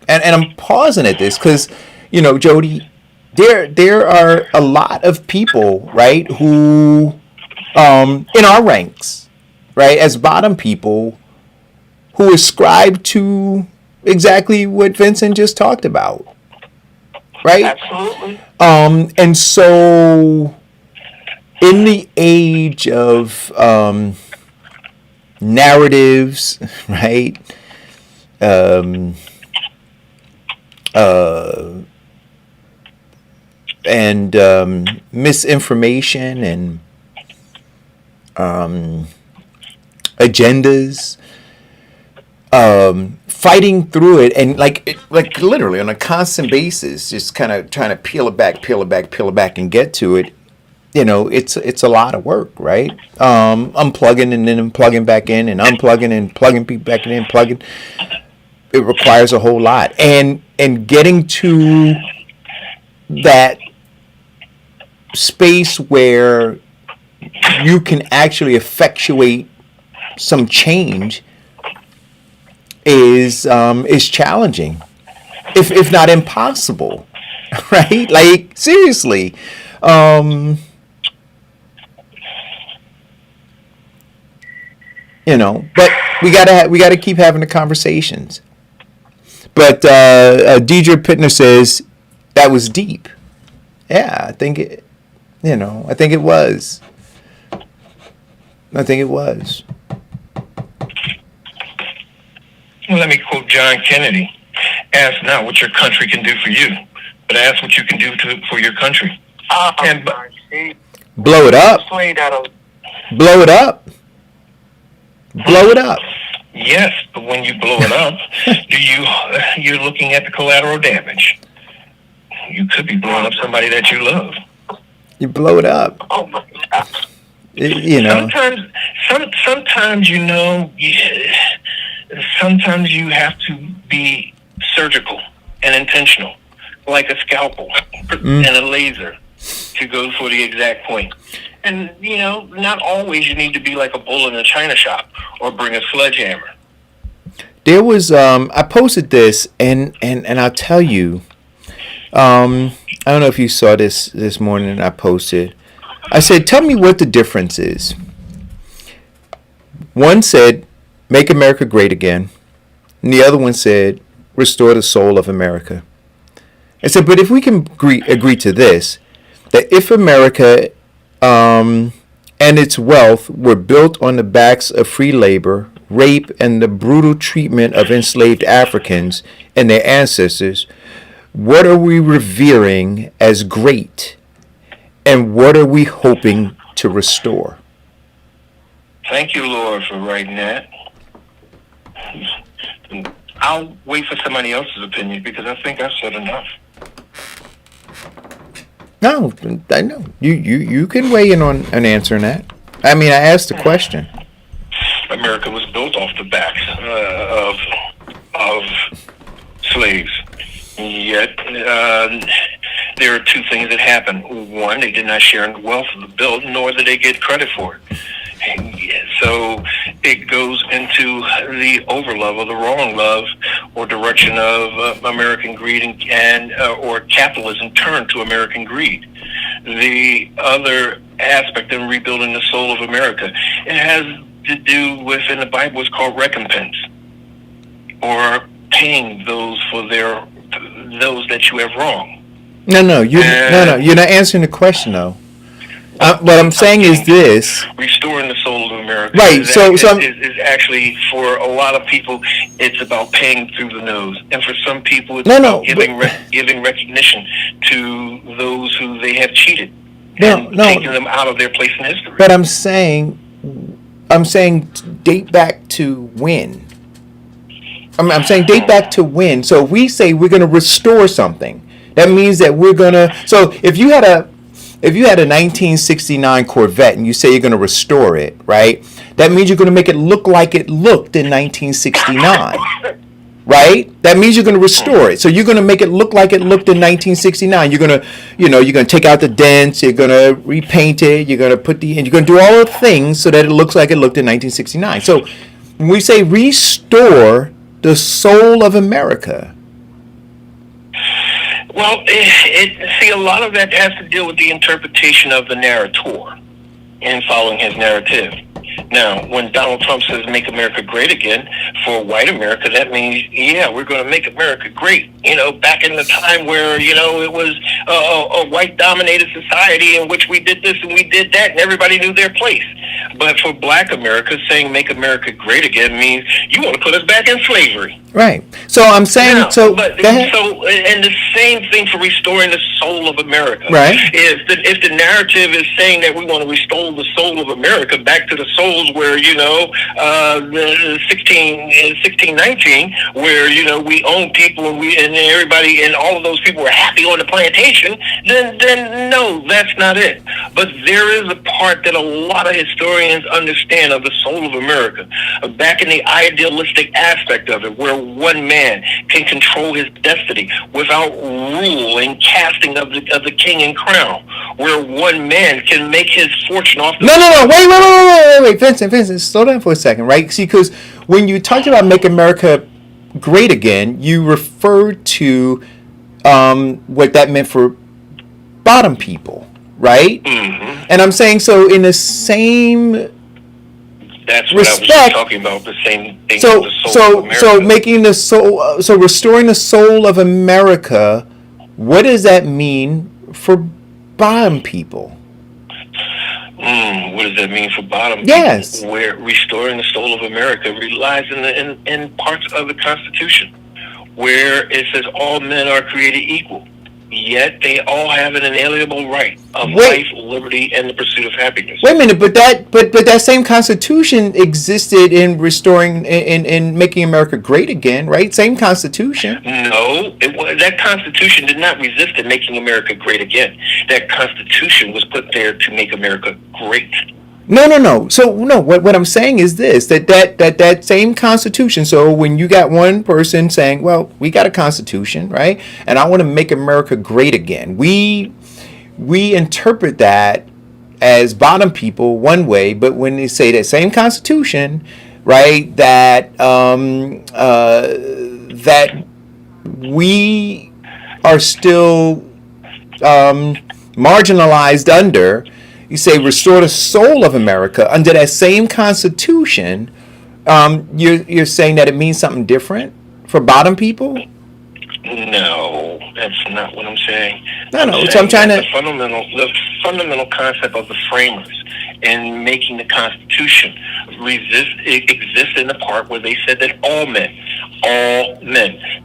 and I'm pausing at this because Jody, there are a lot of people, right, who in our ranks, right, as bottom people, who ascribe to exactly what Vincent just talked about, right? Absolutely. And so in the age of narratives, right? And misinformation and agendas, fighting through it, and like literally on a constant basis, just kind of trying to peel it back, and get to it. It's a lot of work, right? Unplugging and then plugging back in, and unplugging and plugging people back in, plugging. It requires a whole lot, and getting to that space where you can actually effectuate some change is challenging, if not impossible, right? Like seriously. But we gotta keep having the conversations. But Deidre Pittner says that was deep. Yeah, I think it. I think it was. Well, let me quote John Kennedy: "Ask not what your country can do for you, but ask what you can do for your country." Blow it up. Blow it up. Yes, but when you blow it up, you're looking at the collateral damage. You could be blowing up somebody that you love. You blow it up. Oh my God. You know. Sometimes sometimes you have to be surgical and intentional, like a scalpel and a laser, to go for the exact point. And not always you need to be like a bull in a china shop or bring a sledgehammer. There was I posted this and I'll tell you, I don't know if you saw this morning. I posted. I said, tell me what the difference is. One said, make America great again. And the other one said, restore the soul of America. I said, but if we can agree to this, that if America and its wealth were built on the backs of free labor, rape, and the brutal treatment of enslaved Africans and their ancestors, what are we revering as great? And what are we hoping to restore? Thank you, Lord, for writing that. I'll wait for somebody else's opinion because I think I've said enough. No, I know. You can weigh in on answering that. I mean, I asked the question. America was built off the backs of slaves. Yet there are two things that happened. One, they did not share in the wealth of the build, nor did they get credit for it. And so it goes into the overlove or the wrong love or direction of American greed and or capitalism turned to American greed. The other aspect in rebuilding the soul of America, it has to do with, in the Bible, it's called recompense, or paying those that you have wronged. No, you're not answering the question though. What I'm saying is this: restoring the soul of America. Right. So is actually, for a lot of people, it's about paying through the nose, and for some people, it's about giving recognition to those who they have cheated, and taking them out of their place in history. But I'm saying, date back to when. I'm saying date back to when. So if we say we're going to restore something, that means that we're going to. So if you had a 1969 Corvette and you say you're going to restore it, right? That means you're going to make it look like it looked in 1969, right? That means you're going to restore it. So you're going to make it look like it looked in 1969. You're going to, you're going to take out the dents. You're going to repaint it. You're going to you're going to do all the things so that it looks like it looked in 1969. So when we say restore the soul of America. Well, see, a lot of that has to deal with the interpretation of the narrator and following his narrative. Now, when Donald Trump says make America great again, for white America, that means, yeah, we're going to make America great. Back in the time where, it was a white-dominated society in which we did this and we did that and everybody knew their place. But for black America, saying make America great again means you want to put us back in slavery. Right. So I'm saying, and the same thing for restoring the soul of America. Right. If the narrative is saying that we want to restore the soul of America back to the souls where, the 1619, where, we own people and everybody and all of those people were happy on the plantation, then no, that's not it. But there is a part that a lot of historians understand of the soul of America, back in the idealistic aspect of it, where one man can control his destiny without rule and casting of the king and crown, where one man can make his fortune off the... No, wait, Vincent, slow down for a second, right? See, because when you talked about make America great again, you referred to what that meant for bottom people, right? Mm-hmm. And I'm saying, so in the same that's what respect, I was talking about, the same thing. So making the soul, so restoring the soul of America, what does that mean for bottom people? What does that mean for bottom yes. people? Where restoring the soul of America relies in parts of the Constitution, where it says all men are created equal. Yet they all have an inalienable right of Wait. life, liberty, and the pursuit of happiness. Wait a minute, but that same Constitution existed in restoring in making America great again, right? Same Constitution. No, that Constitution did not resist in making America great again. That Constitution was put there to make America great. No. So no, what I'm saying is this: that same Constitution. So when you got one person saying, "Well, we got a Constitution, right? And I want to make America great again," we interpret that as bottom people one way, but when they say that same Constitution, right, that that we are still marginalized under. You say restore the soul of America under that same Constitution. You're saying that it means something different for bottom people? No, that's not what I'm saying. No. So I'm trying to. The fundamental concept of the framers in making the Constitution exists in the part where they said that all men,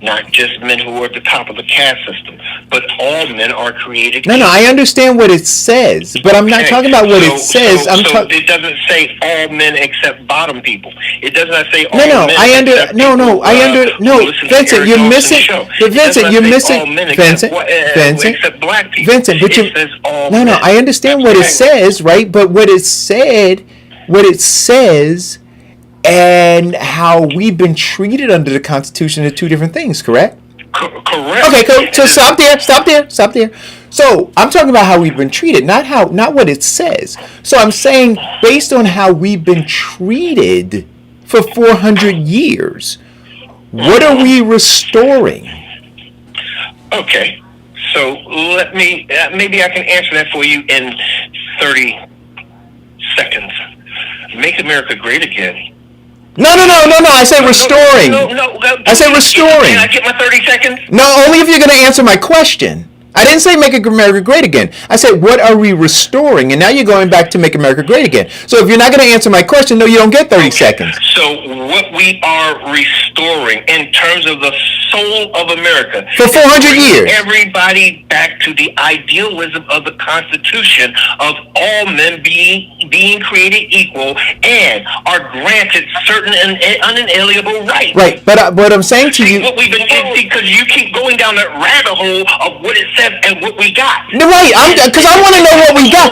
not just men who are at the top of the caste system, but all men are created. No, I understand what it says, but I'm not talking about what it says. It doesn't say all men except bottom people. It does not say all men. Vincent, you're missing. Vincent, you're missing. Vincent, except black people. Vincent, but it says all men. I understand what it says, right? But what it says, and how we've been treated under the Constitution are two different things, correct? Correct. Okay, cool. So stop there. So I'm talking about how we've been treated, not what it says. So I'm saying based on how we've been treated for 400 years, what are we restoring? Okay, so let me, maybe I can answer that for you in 30 seconds. Make America great again. No. I said restoring. No. I said restoring. Can I get my 30 seconds? No, only if you're going to answer my question. I didn't say make America great again. I said, what are we restoring? And now you're going back to make America great again. So if you're not going to answer my question, no, you don't get 30 seconds. So what we are restoring in terms of the soul of America. For 400 years. Everybody back to the idealism of the Constitution of all men being created equal and are granted certain unalienable rights. Right, but what I'm saying to you... What we've been because you keep going down that rabbit hole of what it says and what we got. No, right, because I want to know what we got.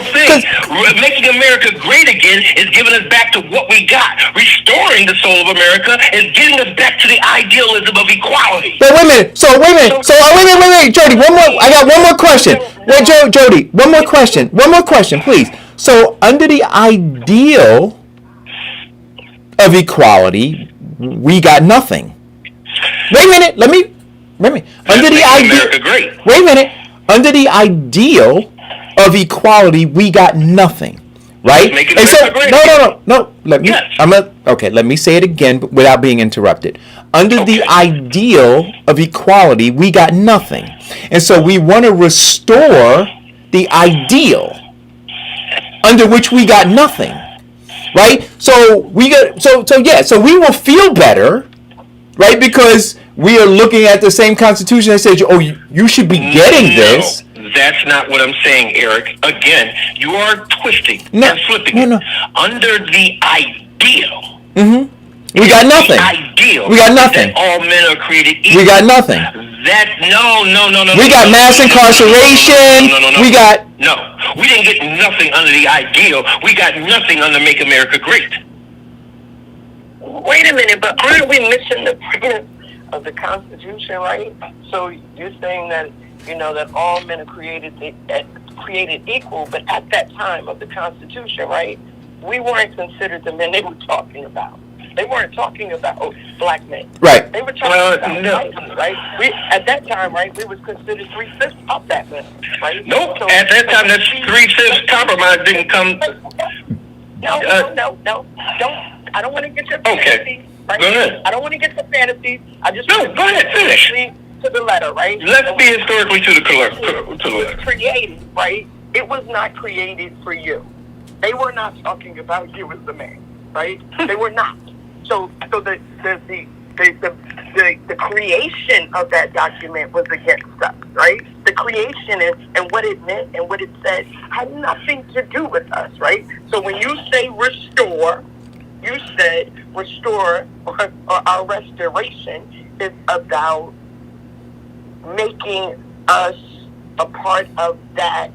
Making America great again is giving us back to what we got. Restoring the soul of America is getting us back to the idealism of equality. But wait a minute. Wait, Jody, one more. I got one more question. Wait, Jody, one more question, please. So under the ideal of equality, we got nothing. Wait a minute. Under the ideal. Wait a minute. Under the ideal of equality, we got nothing, right? And so, no. Let me say it again, but without being interrupted. Under the ideal of equality, we got nothing, and so we want to restore the ideal under which we got nothing, right? So we we will feel better, right? Because we are looking at the same Constitution that says, "Oh, you should be getting this." That's not what I'm saying, Eric. Again, you are twisting and flipping it. Under the ideal. Mm-hmm. We got nothing. We got nothing. That all men are created equal. We got nothing. No. We got mass incarceration. No. We got... No. We didn't get nothing under the ideal. We got nothing under Make America Great. Wait a minute, but aren't we missing the premise of the Constitution, right? So you're saying that, that all men are created equal, but at that time of the Constitution, right, we weren't considered the men they were talking about. They weren't talking about black men. Right. They were talking about white men, right? At that time, right, we was considered 3/5 of that man, right? Nope. So, at that time, that 3/5 compromise didn't come. No. I don't want to get your fantasy. Right? Go ahead. I don't want to get your fantasy. I just go ahead, finish. To the letter, right? Let's be historically to the letter. Created, right? It was not created for you. They were not talking about you as the man, right? They were not. So the creation of that document was against us. right? The creation and what it meant and what it said had nothing to do with us, right? So when you say restore, you said restore or our restoration is about making us a part of that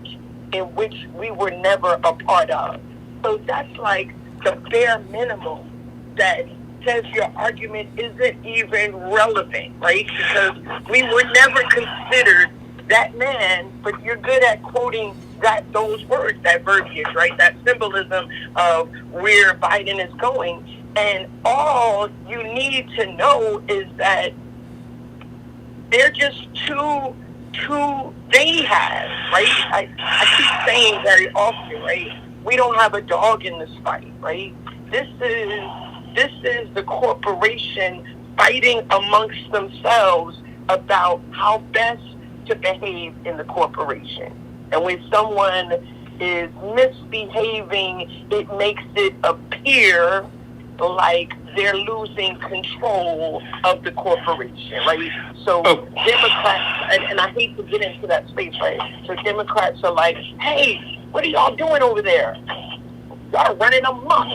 in which we were never a part of. So that's like the bare minimum that says your argument isn't even relevant, right? Because we were never considered that man, but you're good at quoting those words, that verbiage, right? That symbolism of where Biden is going. And all you need to know is that they're just two they have, right? I keep saying very often, right? We don't have a dog in this fight, right? This is the corporation fighting amongst themselves about how best to behave in the corporation. And when someone is misbehaving, it makes it appear like they're losing control of the corporation, right? So Democrats, and I hate to get into that space, right? So Democrats are like, hey, what are y'all doing over there? Y'all running amok.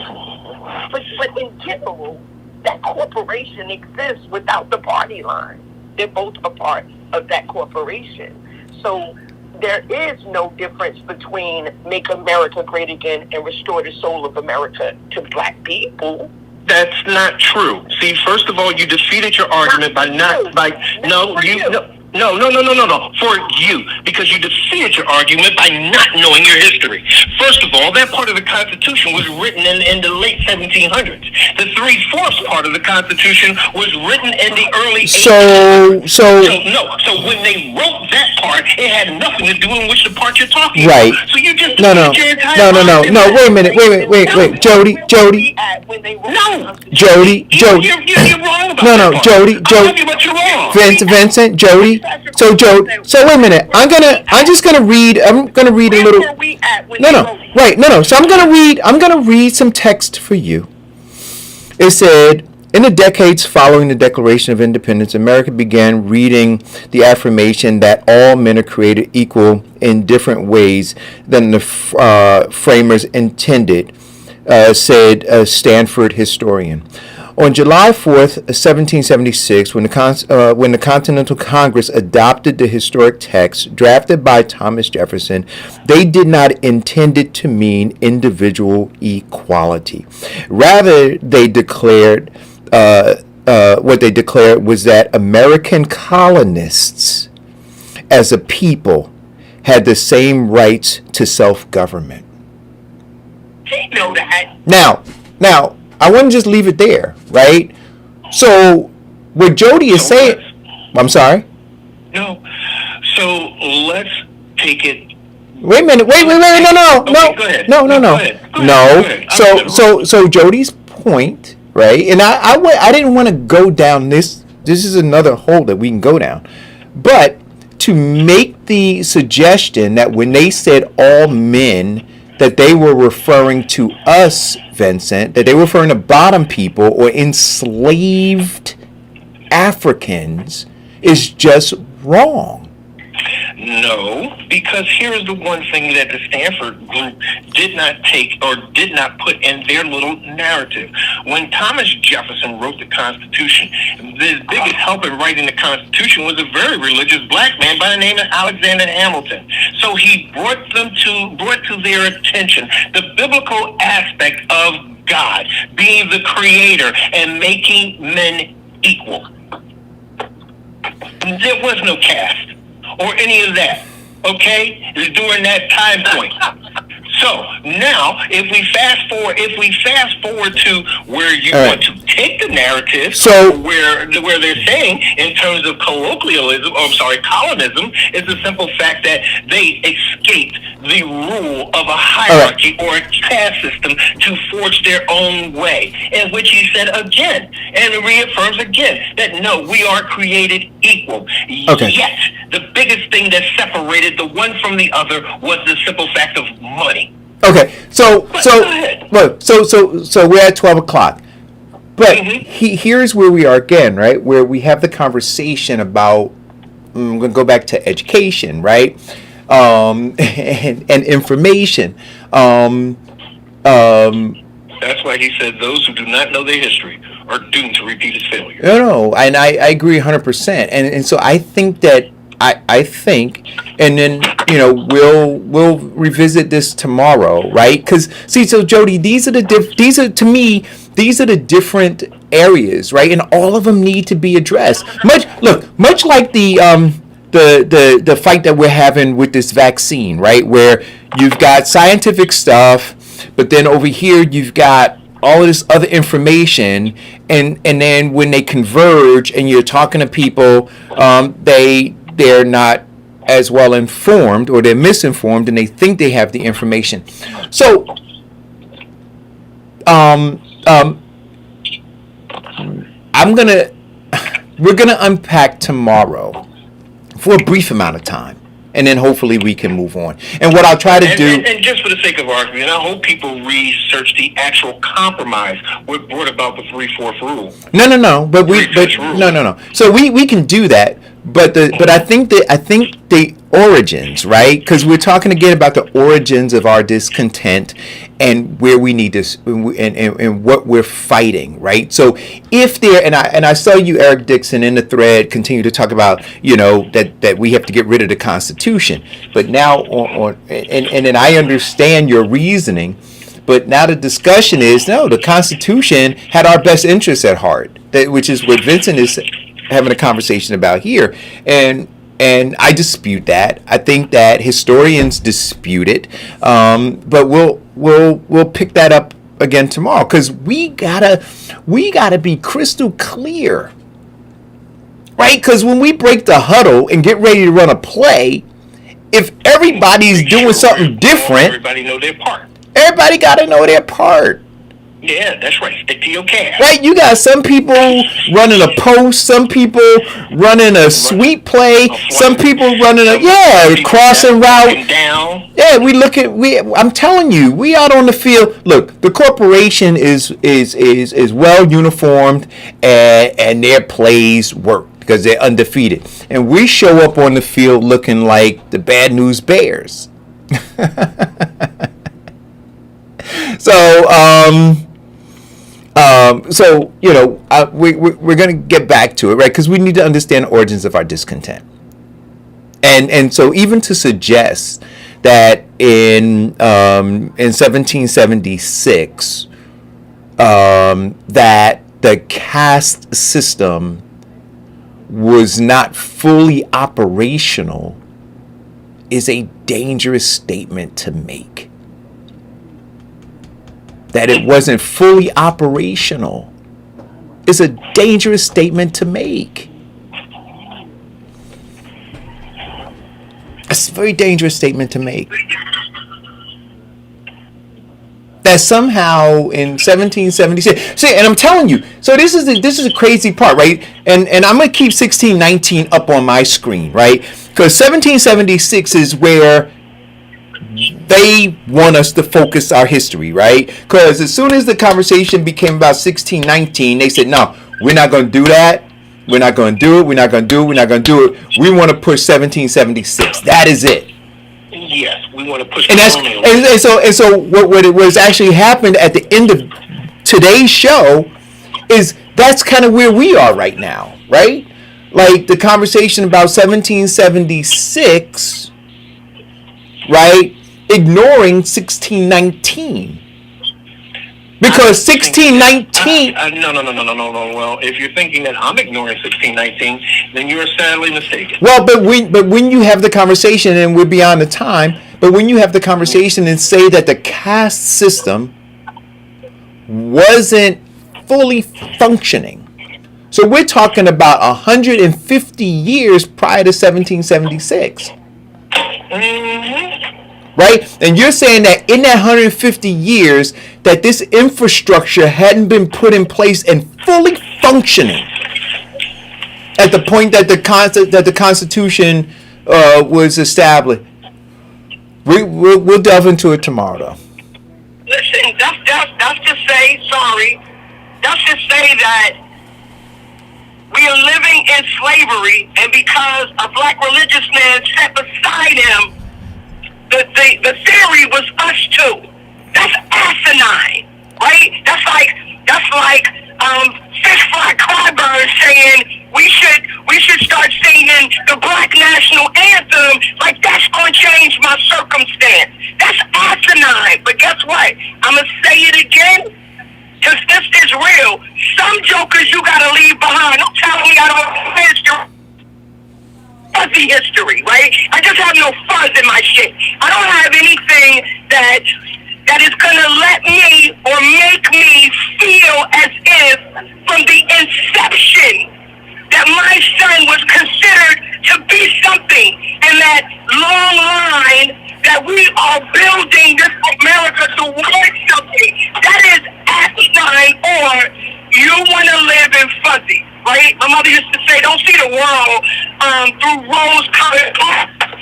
But in general, that corporation exists without the party line. They're both a part of that corporation. So there is no difference between make America great again and restore the soul of America to black people. That's not true. See, first of all, you defeated your argument by for you, because you defeated your argument by not knowing your history. First of all, that part of the Constitution was written in the late 1700s. The 3/4 part of the Constitution was written in the early 1800s. So when they wrote that part, it had nothing to do with which the part you're talking right. about. So you just No. Wait a minute. Wait. Jody. No. Jody. You're wrong about that part. Jody. I love you, but you're wrong. Vincent. Jody. So wait a minute. I'm gonna read a little. So I'm gonna read some text for you. It said, in the decades following the Declaration of Independence, America began reading the affirmation that all men are created equal in different ways than the framers intended, said a Stanford historian. On July 4th, 1776, when the Continental Congress adopted the historic text drafted by Thomas Jefferson, they did not intend it to mean individual equality. Rather, they declared what they declared was that American colonists, as a people, had the same rights to self-government. They know that. Now, I wouldn't just leave it there, right? So, what Jody is saying... I'm sorry? No. So, let's take it... Wait a minute. Wait. No. Okay, go ahead. No. Go ahead. So Jody's point, right? And I didn't want to go down this. This is another hole that we can go down. But to make the suggestion that when they said all men, that they were referring to us, Vincent, that they were referring to bottom people or enslaved Africans is just wrong. No, because here's the one thing that the Stanford group did not take or did not put in their little narrative. When Thomas Jefferson wrote the Constitution, the biggest help in writing the Constitution was a very religious black man by the name of Alexander Hamilton. So he brought to their attention the biblical aspect of God being the creator and making men equal. There was no caste or any of that, okay, during that time point. So now, if we fast forward to where you want to take the narrative, so where they're saying in terms of colonism, is the simple fact that they escaped the rule of a hierarchy or a caste system to forge their own way, in which he said again, and reaffirms again, that no, we are created equal. Okay. Yet, the biggest thing that separated the one from the other was the simple fact of money. Okay, so we're at 12 o'clock. But here's where we are again, right? Where we have the conversation about I'm going to go back to education, right? And information. That's why he said those who do not know their history are doomed to repeat its failure. No, and I agree 100%. And so I think that I think, and then we'll revisit this tomorrow, right? Because see, so Jody, these are the different areas, right? And all of them need to be addressed. Much like the fight that we're having with this vaccine, right? Where you've got scientific stuff, but then over here you've got all of this other information, and then when they converge and you're talking to people, they're not as well informed, or they're misinformed, and they think they have the information. So we're gonna unpack tomorrow for a brief amount of time, and then hopefully we can move on. And what I'll try to do... And just for the sake of argument, I hope people research the actual compromise, what brought about the 3/4 rule. No. No. So we can do that, but I think the origins, right? Because we're talking again about the origins of our discontent and where we need this and what we're fighting, right? So if there, and I saw you, Eric Dixon, in the thread continue to talk about that we have to get rid of the Constitution, but now and I understand your reasoning. But now the discussion is, no, the Constitution had our best interests at heart, which is what Vincent is having a conversation about here. And I dispute that. I think that historians dispute it. But we'll pick that up again tomorrow, because we gotta be crystal clear, right? Because when we break the huddle and get ready to run a play, if everybody's doing something different, everybody know their part. Everybody got to know their part. Yeah, that's right. Stick to your cast. Right? You got some people running a post, some people running a sweep play, some people running a crossing route. Down. Yeah, I'm telling you, we out on the field. Look, the corporation is well uniformed, and their plays work because they're undefeated. And we show up on the field looking like the Bad News Bears. So we're going to get back to it, right? Because we need to understand the origins of our discontent. And so even to suggest that in 1776 that the caste system was not fully operational is a dangerous statement to make. That it wasn't fully operational is a dangerous statement to make. It's a very dangerous statement to make. That somehow in 1776, see, and I'm telling you, so this is a crazy part, right? And I'm gonna keep 1619 up on my screen, right? Because 1776 is where they want us to focus our history, right? Because as soon as the conversation became about 1619, they said, no, we're not going to do that. We're not going to do it. We're not going to do it. We're not going to do it. We want to push 1776. That is it. Yes, we want to push. And so what was actually happened at the end of today's show is that's kind of where we are right now, right? Like the conversation about 1776, right? Ignoring 1619, because 1619. No. Well, if you're thinking that I'm ignoring 1619, then you're sadly mistaken. Well, but when you have the conversation, and we're beyond the time, but when you have the conversation and say that the caste system wasn't fully functioning, so we're talking about 150 years prior to 1776. Mm-hmm. Right? And you're saying that in that 150 years that this infrastructure hadn't been put in place and fully functioning at the point that the Constitution was established. We'll delve into it tomorrow, though. Listen, that's to say, sorry, that's to say that we are living in slavery, and because a black religious man sat beside him, the theory was us too. That's asinine, right? That's like Fish Fry Clyburn saying we should start singing the black national anthem, like that's gonna change my circumstance. That's asinine. But guess what? I'm gonna say it again, because this is real. Some jokers you gotta leave behind. Don't tell me I don't have history. Fuzzy history, right? I just have no fuzz in my shit. I don't have anything that is gonna let me or make me feel as if from the inception that my son was considered to be something, and that long line that we are building this America towards something. That is asinine, or you want to live in fuzzy, right? My mother used to say, don't see the world through rose-colored glasses.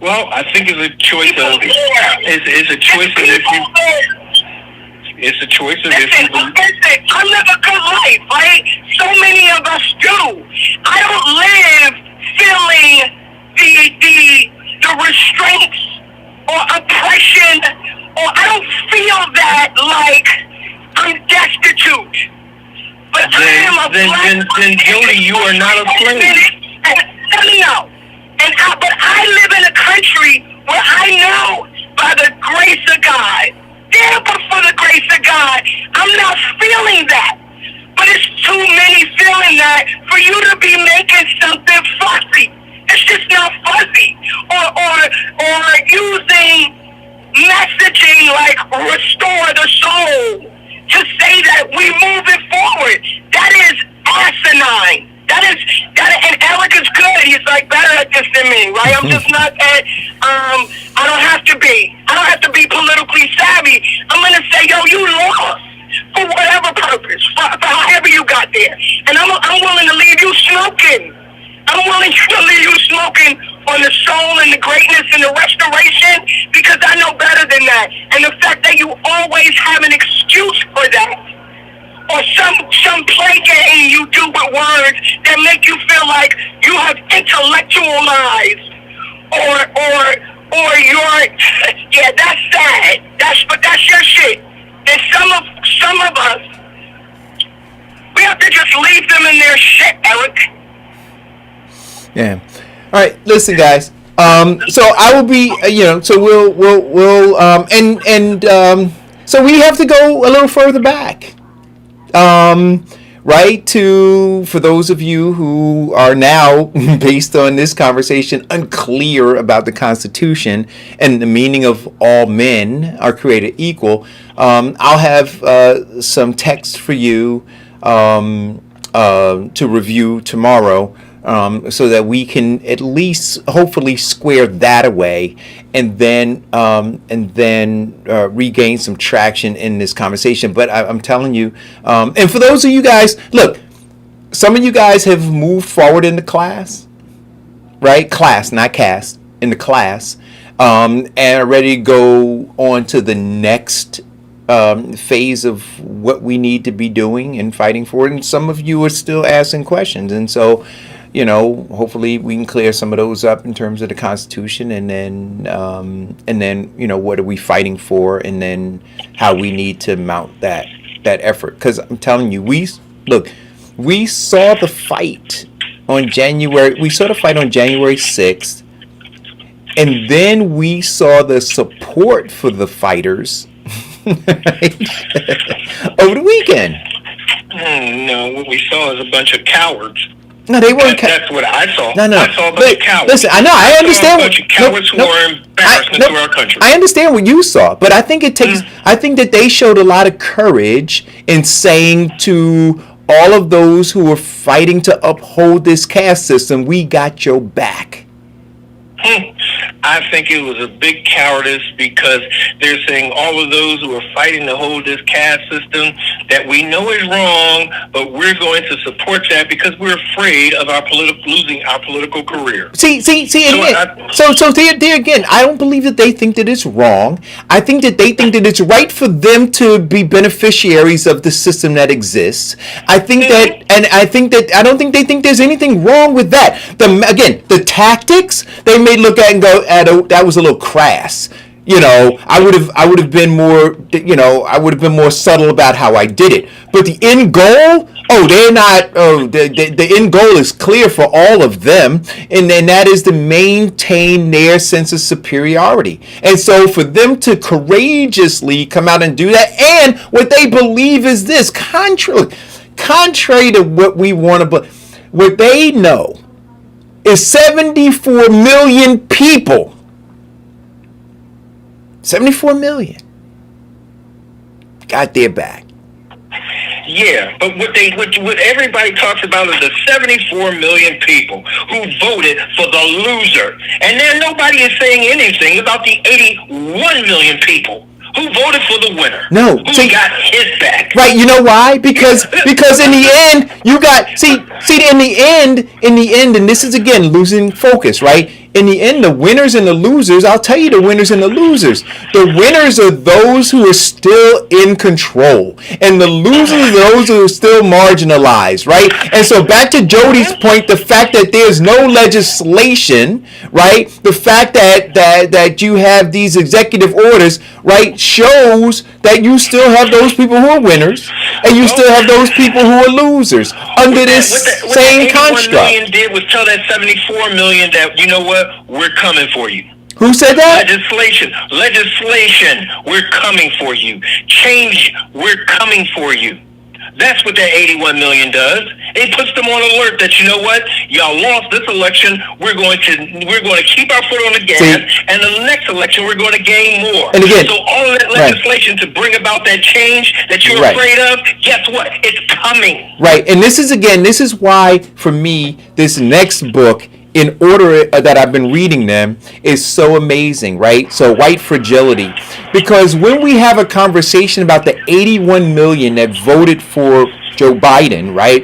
Well, I think it's a choice of it's a choice of if you it's a choice of if you believe. Listen, I live a good life, right? So many of us do. I don't live feeling the restraints or oppression, or I don't feel that like I'm destitute. But I am a black then Jody, you are not a slave. No. But I live in a country where I know, by the grace of God, but for the grace of God, I'm not feeling that. But it's too many feeling that for you to be making something fuzzy. It's just not fuzzy. Or using messaging like restore the soul to say that we moving forward. That is asinine. And Alec is good. He's like better at this than me, right? I'm just not that. I don't have to be. I don't have to be politically savvy. I'm gonna say, yo, you lost for whatever purpose, for however you got there, and I'm willing to leave you smoking. I'm willing to leave you smoking on the soul and the greatness and the restoration, because I know better than that. And the fact that you always have an excuse for that, or some play game you do with words that make you feel like you have intellectualized, or you're yeah, that's sad. But that's your shit. And some of us, we have to just leave them in their shit, Eric. Yeah. All right. Listen, guys. So I will be. So we'll. So we have to go a little further back. Right, for those of you who are now, based on this conversation, unclear about the Constitution and the meaning of all men are created equal, I'll have some text for you to review tomorrow, so that we can at least hopefully square that away, and then regain some traction in this conversation. But I'm telling you, and for those of you guys, look, some of you guys have moved forward in the class, right? Class, not cast, in the class, and are ready to go on to the next phase of what we need to be doing and fighting for. And some of you are still asking questions, and so, hopefully we can clear some of those up in terms of the Constitution, and then what are we fighting for, and then how we need to mount that effort. Because I'm telling you, we saw the fight on January 6th, and then we saw the support for the fighters right, over the weekend. No, what we saw is a bunch of cowards. No, they weren't. That's what I saw. No. I saw a bunch of cowards. Listen, I know. I understand. A bunch of cowards who are embarrassment to our country. I understand what you saw, but I think it takes. I think that they showed a lot of courage in saying to all of those who were fighting to uphold this caste system, "We got your back." I think it was a big cowardice, because they're saying all of those who are fighting to hold this caste system that we know is wrong, but we're going to support that because we're afraid of losing our political career. See, again. So there again, I don't believe that they think that it's wrong. I think that they think that it's right for them to be beneficiaries of the system that exists. I think that And I don't think they think there's anything wrong with that. The tactics they may look at and go, that was a little crass. I would have been more, I would have been more subtle about how I did it. But the end goal, they're not. The end goal is clear for all of them, and then that is to maintain their sense of superiority. And so, for them to courageously come out and do that, and what they believe is this, contrary to what we want to believe, what they know is 74 million people. 74 million got their back. Yeah, but what everybody talks about is the 74 million people who voted for the loser. And then nobody is saying anything about the 81 million people who voted for the winner. No, who got his back. Right, you know why? Because in the end, you got see in the end, and this is again losing focus, right? In the end, the winners and the losers, I'll tell you the winners and the losers. The winners are those who are still in control. And the losers are those who are still marginalized, right? And so back to Jody's point, the fact that there's no legislation, right? The fact that you have these executive orders, right, shows that you still have those people who are winners and you still have those people who are losers under this same construct. What 81 million did was tell that 74 million that, you know what, we're coming for you. Who said that? Legislation, we're coming for you. Change, we're coming for you. That's what that 81 million does. It puts them on alert that, you know what, y'all lost this election. We're going to keep our foot on the gas, and the next election we're going to gain more. And again, so all of that legislation to bring about that change that you're afraid of, guess what? It's coming. Right, and this is why for me this next book, in order that I've been reading them, is so amazing, right? So White Fragility. Because when we have a conversation about the 81 million that voted for Joe Biden, right?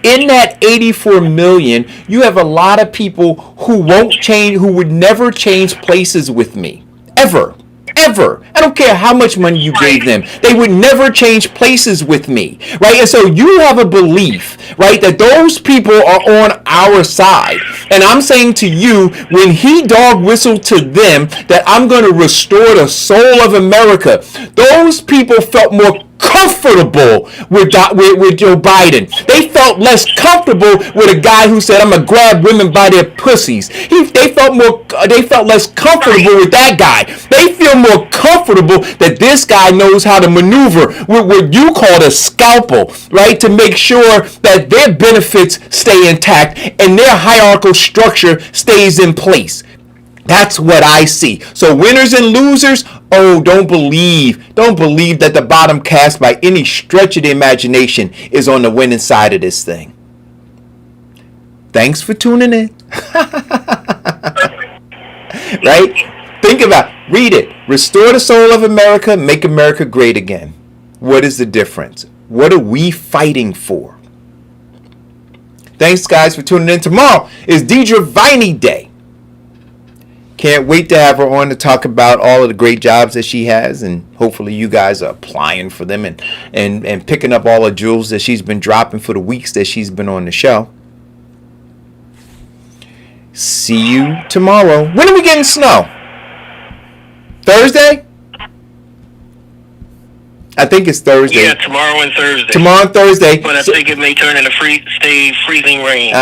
In that 84 million, you have a lot of people who won't change, who would never change places with me. Ever. I don't care how much money you gave them. They would never change places with me, right? And so you have a belief, right, that those people are on our side. And I'm saying to you, when he dog whistled to them that I'm going to restore the soul of America, those people felt more comfortable with Joe Biden. They felt less comfortable with a guy who said, I'm going to grab women by their pussies. They felt less comfortable with that guy. They feel more comfortable that this guy knows how to maneuver with what you call a scalpel, right? To make sure that their benefits stay intact and their hierarchical structure stays in place. That's what I see. So winners and losers, don't believe that the bottom cast by any stretch of the imagination is on the winning side of this thing. Thanks for tuning in. Right? Think about it. Read it. Restore the soul of America, make America great again. What is the difference? What are we fighting for? Thanks, guys, for tuning in. Tomorrow is Deidre Viney Day. Can't wait to have her on to talk about all of the great jobs that she has, and hopefully you guys are applying for them and picking up all the jewels that she's been dropping for the weeks that she's been on the show. See you tomorrow. When are we getting snow? Thursday? I think it's Thursday. Yeah, tomorrow and Thursday. Tomorrow and Thursday. But I think it may turn into stay freezing rain.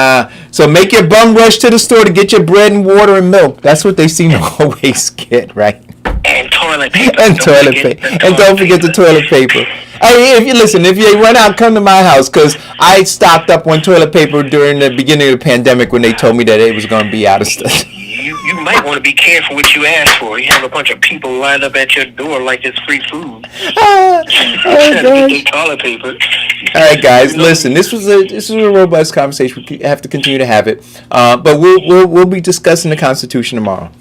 So make your bum rush to the store to get your bread and water and milk. That's what they seem to always get, right? And toilet paper. And don't forget the toilet paper. Hey, if you run out, come to my house, because I stocked up on toilet paper during the beginning of the pandemic when they told me that it was going to be out of stock. You might want to be careful what you ask for. You have a bunch of people lined up at your door like it's free food. Toilet paper. All right, guys, listen. This was a robust conversation. We have to continue to have it, but we'll be discussing the Constitution tomorrow.